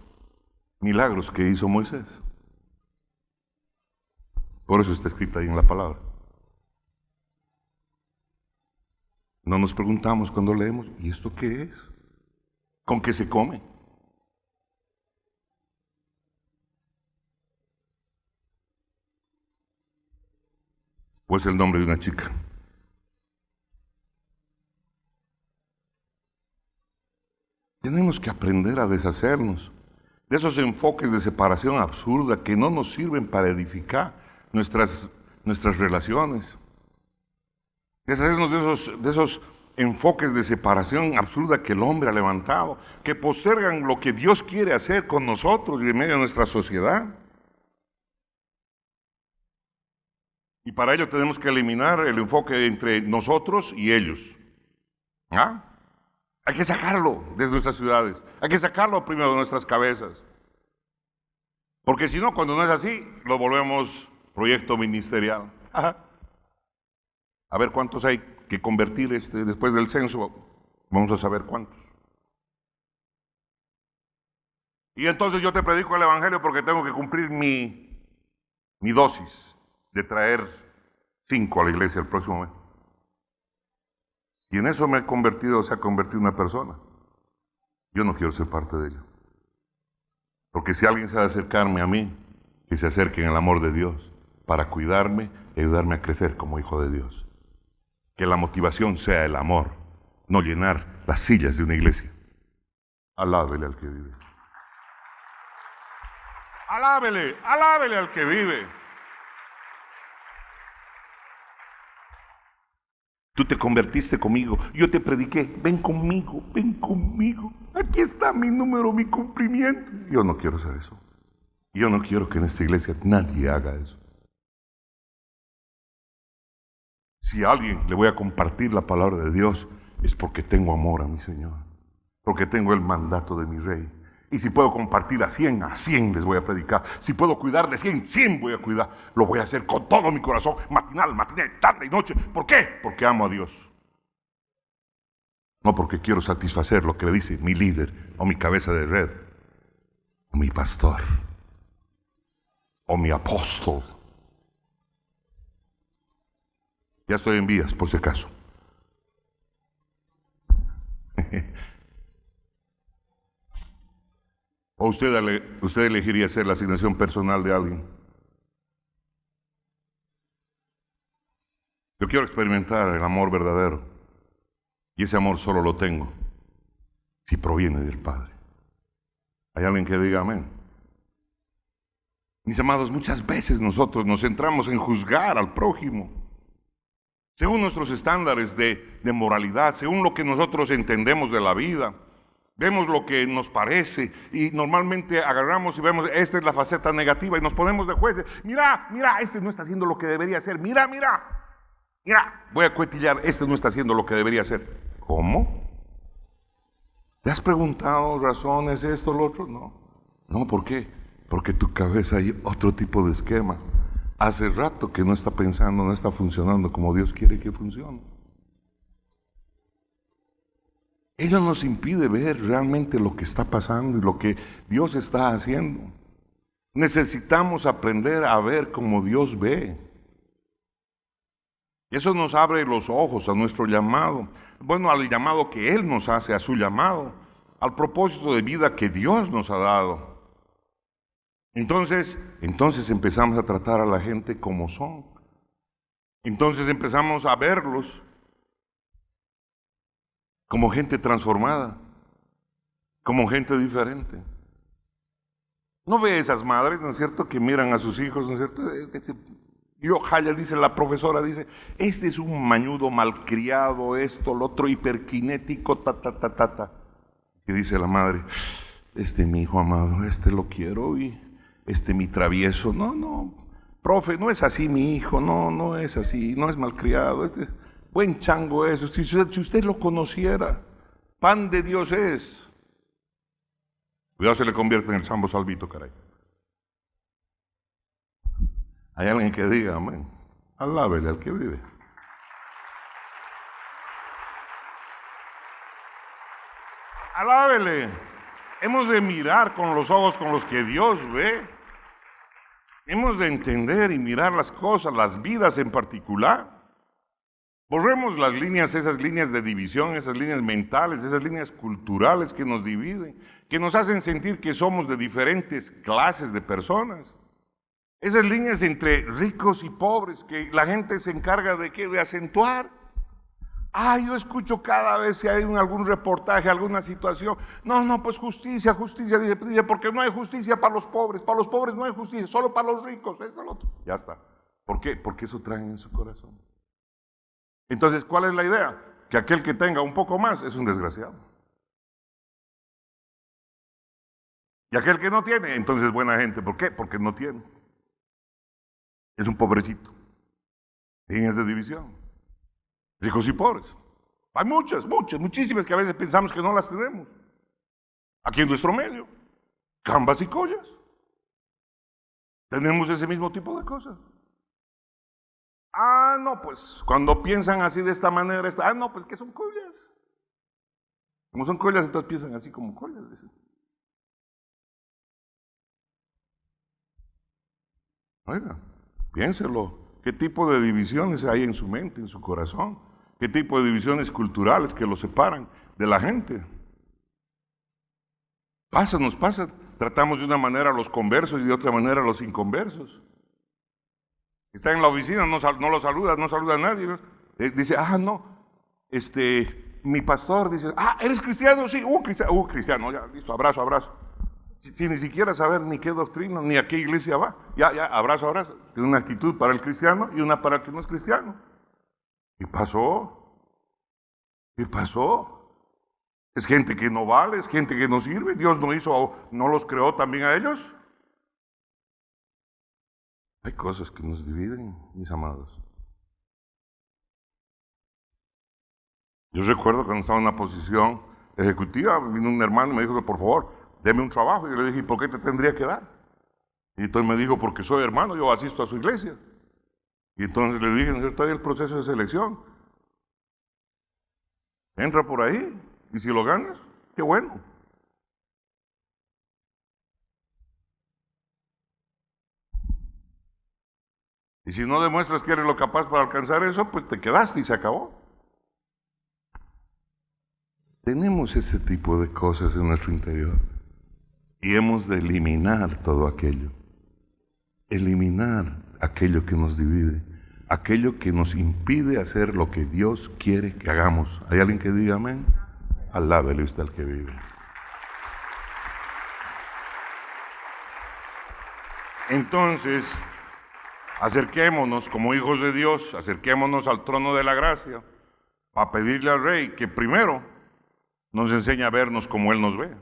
milagros que hizo Moisés. Por eso está escrita ahí en la palabra. No nos preguntamos cuando leemos, ¿y esto qué es? ¿Con qué se come? ¿O es el nombre de una chica? Tenemos que aprender a deshacernos de esos enfoques de separación absurda que no nos sirven para edificar nuestras relaciones. Deshacernos de esos enfoques de separación absurda que el hombre ha levantado, que postergan lo que Dios quiere hacer con nosotros y en medio de nuestra sociedad. Y para ello tenemos que eliminar el enfoque entre nosotros y ellos. ¿Ah? Hay que sacarlo desde nuestras ciudades. Hay que sacarlo primero de nuestras cabezas. Porque si no, cuando no es así, lo volvemos proyecto ministerial. Ajá. A ver cuántos hay que convertir después del censo. Vamos a saber cuántos. Y entonces yo te predico el evangelio porque tengo que cumplir mi dosis de traer 5 a la iglesia el próximo mes. Y en eso me he convertido, se ha convertido una persona. Yo no quiero ser parte de ello. Porque si alguien se va a acercarme a mí, que se acerque en el amor de Dios para cuidarme y ayudarme a crecer como hijo de Dios. Que la motivación sea el amor, no llenar las sillas de una iglesia. Alábele al que vive. Alábele, alábele al que vive. Tú te convertiste conmigo, yo te prediqué, ven conmigo, aquí está mi número, mi cumplimiento. Yo no quiero hacer eso. Yo no quiero que en esta iglesia nadie haga eso. Si a alguien le voy a compartir la palabra de Dios, es porque tengo amor a mi Señor, porque tengo el mandato de mi Rey. Y si puedo compartir a 100 les voy a predicar. Si puedo cuidar de 100 voy a cuidar. Lo voy a hacer con todo mi corazón, matinal, tarde y noche. ¿Por qué? Porque amo a Dios. No porque quiero satisfacer lo que le dice mi líder, o mi cabeza de red, o mi pastor, o mi apóstol. Ya estoy en vías, por si acaso. ¿O usted elegiría ser la asignación personal de alguien? Yo quiero experimentar el amor verdadero. Y ese amor solo lo tengo si proviene del Padre. ¿Hay alguien que diga amén? Mis amados, muchas veces nosotros nos centramos en juzgar al prójimo según nuestros estándares de moralidad, según lo que nosotros entendemos de la vida. Vemos lo que nos parece y normalmente agarramos y vemos, esta es la faceta negativa y nos ponemos de jueces. Mira, este no está haciendo lo que debería hacer. Mira, voy a cuetillar, este no está haciendo lo que debería hacer. ¿Cómo? ¿Te has preguntado razones, esto, lo otro? No, ¿por qué? Porque tu cabeza hay otro tipo de esquema. Hace rato que no está pensando, no está funcionando como Dios quiere que funcione. Ello nos impide ver realmente lo que está pasando y lo que Dios está haciendo. Necesitamos aprender a ver como Dios ve. Eso nos abre los ojos a nuestro llamado. Bueno, al llamado que Él nos hace, a su llamado, al propósito de vida que Dios nos ha dado. Entonces empezamos a tratar a la gente como son. Entonces empezamos a verlos como gente transformada, como gente diferente. ¿No ve esas madres, no es cierto, que miran a sus hijos, no es cierto? Dice la profesora, dice, este es un mañudo malcriado, esto, lo otro, hiperkinético, Y dice la madre, mi hijo amado, lo quiero, y mi travieso. No, profe, no es así mi hijo, no es así, no es malcriado, buen chango eso, si usted lo conociera, pan de Dios es. Cuidado se le convierte en el Sambo Salvito, caray. Hay alguien que diga amén. Alábele al que vive. Alábele. Hemos de mirar con los ojos con los que Dios ve. Hemos de entender y mirar las cosas, las vidas en particular. Borremos las líneas, esas líneas de división, esas líneas mentales, esas líneas culturales que nos dividen, que nos hacen sentir que somos de diferentes clases de personas. Esas líneas entre ricos y pobres que la gente se encarga de ¿qué? De acentuar. Yo escucho cada vez que hay algún reportaje, alguna situación. No, pues justicia, dice, porque no hay justicia para los pobres no hay justicia, solo para los ricos, esto, lo otro. Ya está. ¿Por qué? Porque eso traen en su corazón. Entonces, ¿cuál es la idea? Que aquel que tenga un poco más es un desgraciado. Y aquel que no tiene, entonces es buena gente. ¿Por qué? Porque no tiene. Es un pobrecito. Líneas de división. Ricos y pobres. Hay muchísimas que a veces pensamos que no las tenemos. Aquí en nuestro medio. Cambas y collas. Tenemos ese mismo tipo de cosas. No, pues cuando piensan así de esta manera, no, pues que son collas. Como son collas, entonces piensan así como collas. Dicen. Oiga, piénselo. ¿Qué tipo de divisiones hay en su mente, en su corazón? ¿Qué tipo de divisiones culturales que lo separan de la gente? Nos pasa. Tratamos de una manera a los conversos y de otra manera a los inconversos. Está en la oficina, no lo saluda, no saluda a nadie. ¿No? Dice, no, mi pastor dice, ¿eres cristiano? Sí, cristiano, ya, listo, abrazo. Sin ni siquiera saber ni qué doctrina, ni a qué iglesia va. Ya, abrazo. Tiene una actitud para el cristiano y una para el que no es cristiano. ¿Qué pasó? Es gente que no vale, es gente que no sirve. Dios no los creó también a ellos. Hay cosas que nos dividen, mis amados. Yo recuerdo cuando estaba en una posición ejecutiva, vino un hermano y me dijo que por favor, deme un trabajo. Y yo le dije, ¿por qué te tendría que dar? Y entonces me dijo, porque soy hermano, yo asisto a su iglesia. Y entonces le dije, ¿no está ahí el proceso de selección? Entra por ahí, y si lo ganas, qué bueno. Y si no demuestras que eres lo capaz para alcanzar eso, pues te quedaste y se acabó. Tenemos ese tipo de cosas en nuestro interior. Y hemos de eliminar todo aquello. Eliminar aquello que nos divide. Aquello que nos impide hacer lo que Dios quiere que hagamos. ¿Hay alguien que diga amén? Alábele usted al que vive. Entonces, acerquémonos como hijos de Dios, acerquémonos al trono de la gracia, a pedirle al Rey que primero nos enseñe a vernos como Él nos ve.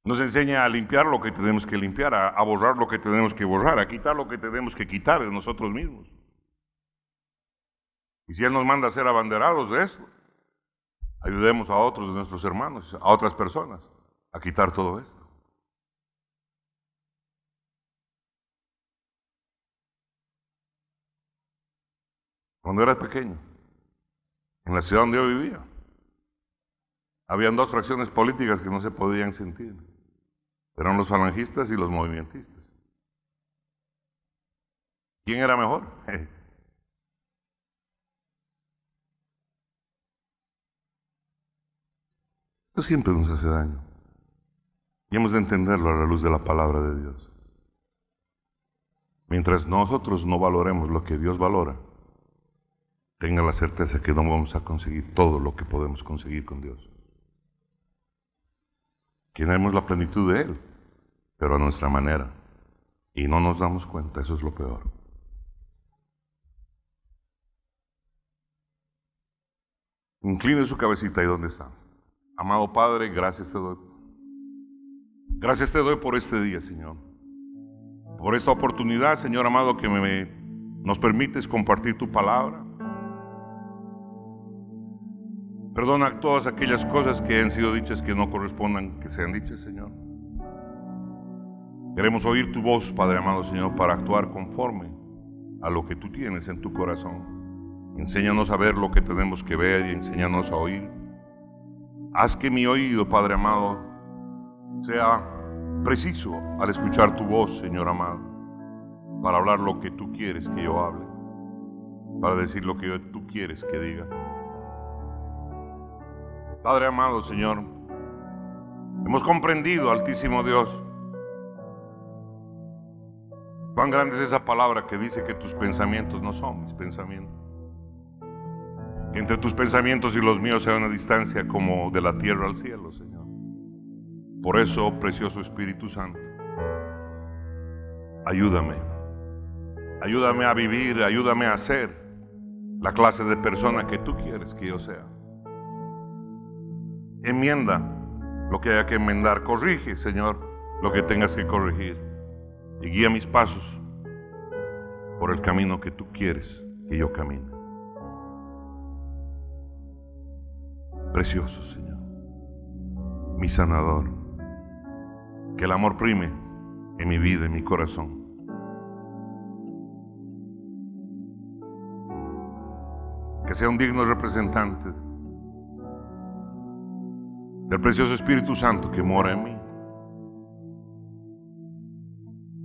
Nos enseña a limpiar lo que tenemos que limpiar, a borrar lo que tenemos que borrar, a quitar lo que tenemos que quitar de nosotros mismos. Y si Él nos manda a ser abanderados de esto, ayudemos a otros de nuestros hermanos, a otras personas, a quitar todo esto. Cuando era pequeño, en la ciudad donde yo vivía, habían dos fracciones políticas que no se podían sentir. Eran los falangistas y los movimentistas. ¿Quién era mejor? Esto siempre nos hace daño. Y hemos de entenderlo a la luz de la palabra de Dios. Mientras nosotros no valoremos lo que Dios valora, tenga la certeza que no vamos a conseguir todo lo que podemos conseguir con Dios. Queremos la plenitud de Él, pero a nuestra manera. Y no nos damos cuenta, eso es lo peor. Incline su cabecita ahí donde está. Amado Padre, gracias te doy. Gracias te doy por este día, Señor. Por esta oportunidad, Señor amado, que nos permites compartir tu palabra. Perdona todas aquellas cosas que han sido dichas que no correspondan que sean dichas, Señor. Queremos oír tu voz, Padre amado, Señor, para actuar conforme a lo que tú tienes en tu corazón. Enséñanos a ver lo que tenemos que ver y enséñanos a oír Haz que mi oído, Padre amado, sea preciso al escuchar tu voz, Señor amado, para hablar lo que tú quieres que yo hable, para decir lo que tú quieres que diga. Padre amado, Señor, hemos comprendido, Altísimo Dios, cuán grande es esa palabra que dice que tus pensamientos no son mis pensamientos. Que entre tus pensamientos y los míos hay una distancia como de la tierra al cielo, Señor. Por eso, precioso Espíritu Santo, ayúdame. Ayúdame a vivir, ayúdame a ser la clase de persona que tú quieres que yo sea. Enmienda lo que haya que enmendar. Corrige, Señor, lo que tengas que corregir. Y guía mis pasos por el camino que tú quieres que yo camine. Precioso Señor, mi sanador, que el amor prime en mi vida, en mi corazón. Que sea un digno representante del precioso Espíritu Santo que mora en mí.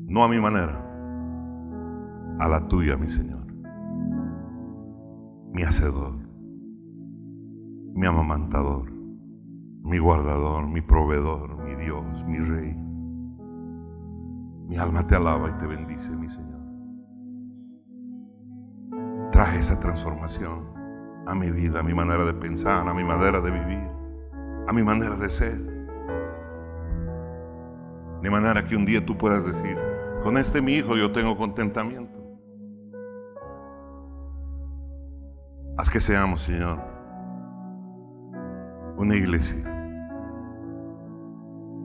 No a mi manera, a la tuya, mi Señor, mi hacedor, mi amamantador, mi guardador, mi proveedor, mi Dios, mi Rey. Mi alma te alaba y te bendice, mi Señor. Trae esa transformación a mi vida, a mi manera de pensar, a mi manera de vivir, a mi manera de ser. De manera que un día tú puedas decir: con este mi hijo yo tengo contentamiento. Haz que seamos, Señor, una iglesia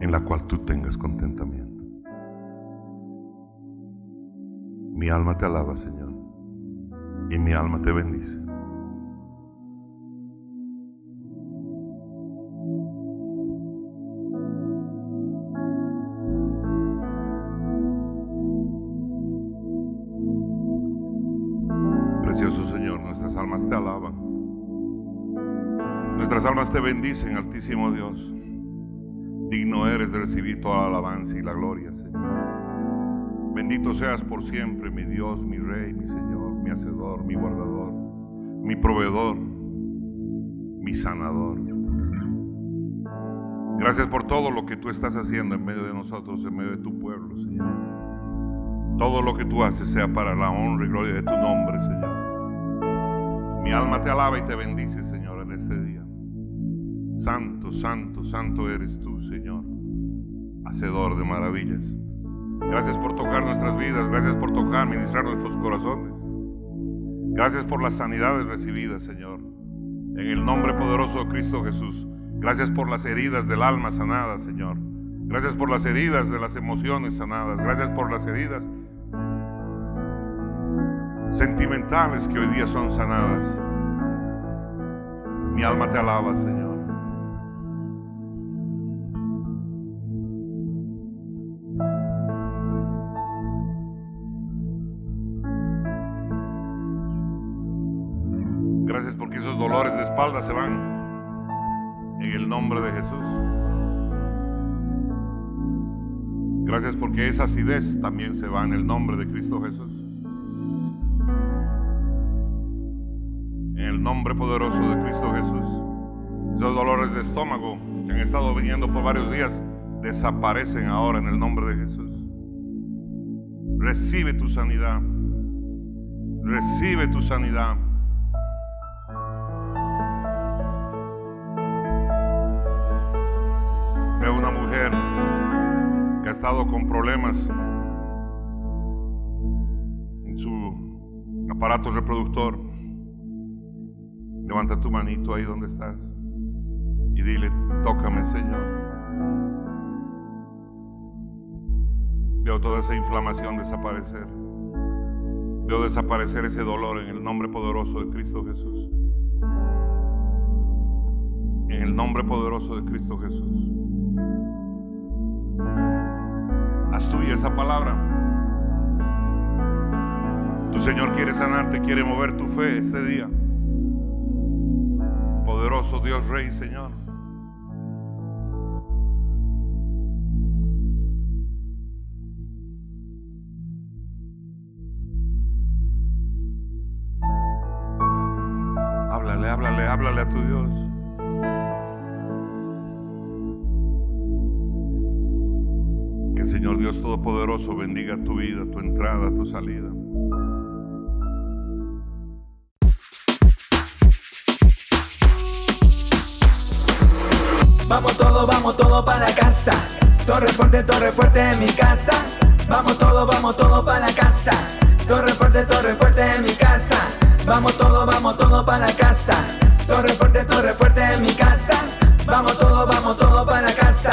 en la cual tú tengas contentamiento. Mi alma te alaba, Señor, y mi alma te bendice. Precioso Señor, nuestras almas te alaban. Nuestras almas te bendicen, Altísimo Dios. Digno eres de recibir toda la alabanza y la gloria, Señor. Bendito seas por siempre, mi Dios, mi Rey, mi Señor, mi Hacedor, mi Guardador, mi Proveedor, mi Sanador. Gracias por todo lo que tú estás haciendo en medio de nosotros, en medio de tu pueblo, Señor. Todo lo que tú haces sea para la honra y gloria de tu nombre, Señor. Mi alma te alaba y te bendice, Señor, en este día. Santo, santo, santo eres tú, Señor, hacedor de maravillas. Gracias por tocar nuestras vidas, gracias por tocar, ministrar nuestros corazones. Gracias por las sanidades recibidas, Señor, en el nombre poderoso de Cristo Jesús. Gracias por las heridas del alma sanadas, Señor. Gracias por las heridas de las emociones sanadas. Gracias por las heridas sentimentales que hoy día son sanadas. Mi alma te alaba, Señor. Gracias porque esos dolores de espalda se van en el nombre de Jesús. Gracias porque esa acidez también se va en el nombre de Cristo Jesús. En el nombre poderoso de Cristo Jesús. Esos dolores de estómago que han estado viniendo por varios días desaparecen ahora en el nombre de Jesús. Recibe tu sanidad. Recibe tu sanidad. Veo una mujer que ha estado con problemas en su aparato reproductor. Levanta tu manito ahí donde estás y dile: tócame, Señor. Veo toda esa inflamación desaparecer. Veo desaparecer ese dolor en el nombre poderoso de Cristo Jesús. En el nombre poderoso de Cristo Jesús. Haz tuya esa palabra. Tu Señor quiere sanarte, quiere mover tu fe este día. Poderoso Dios Rey, Señor. háblale a tu Dios. Que el Señor Dios Todopoderoso bendiga tu vida, tu entrada, tu salida. Vamos todo para casa. Torre fuerte en mi casa. Vamos todo para casa. Torre fuerte en mi casa. Vamos todo para casa. Torre fuerte en mi casa. Vamos todo para casa.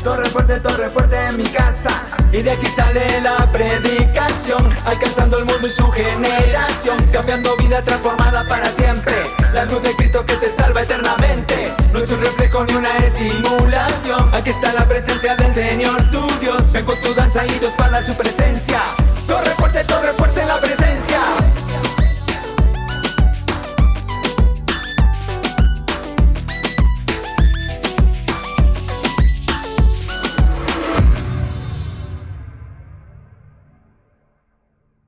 Torre fuerte en mi casa. Y de aquí sale la predicación, alcanzando el mundo y su generación, cambiando vida transformada para siempre. La luz de Cristo que te salva eternamente. No es un reflejo ni una estimulación. Aquí está la presencia del Señor tu Dios. Ven con tu danza y tu espada su presencia.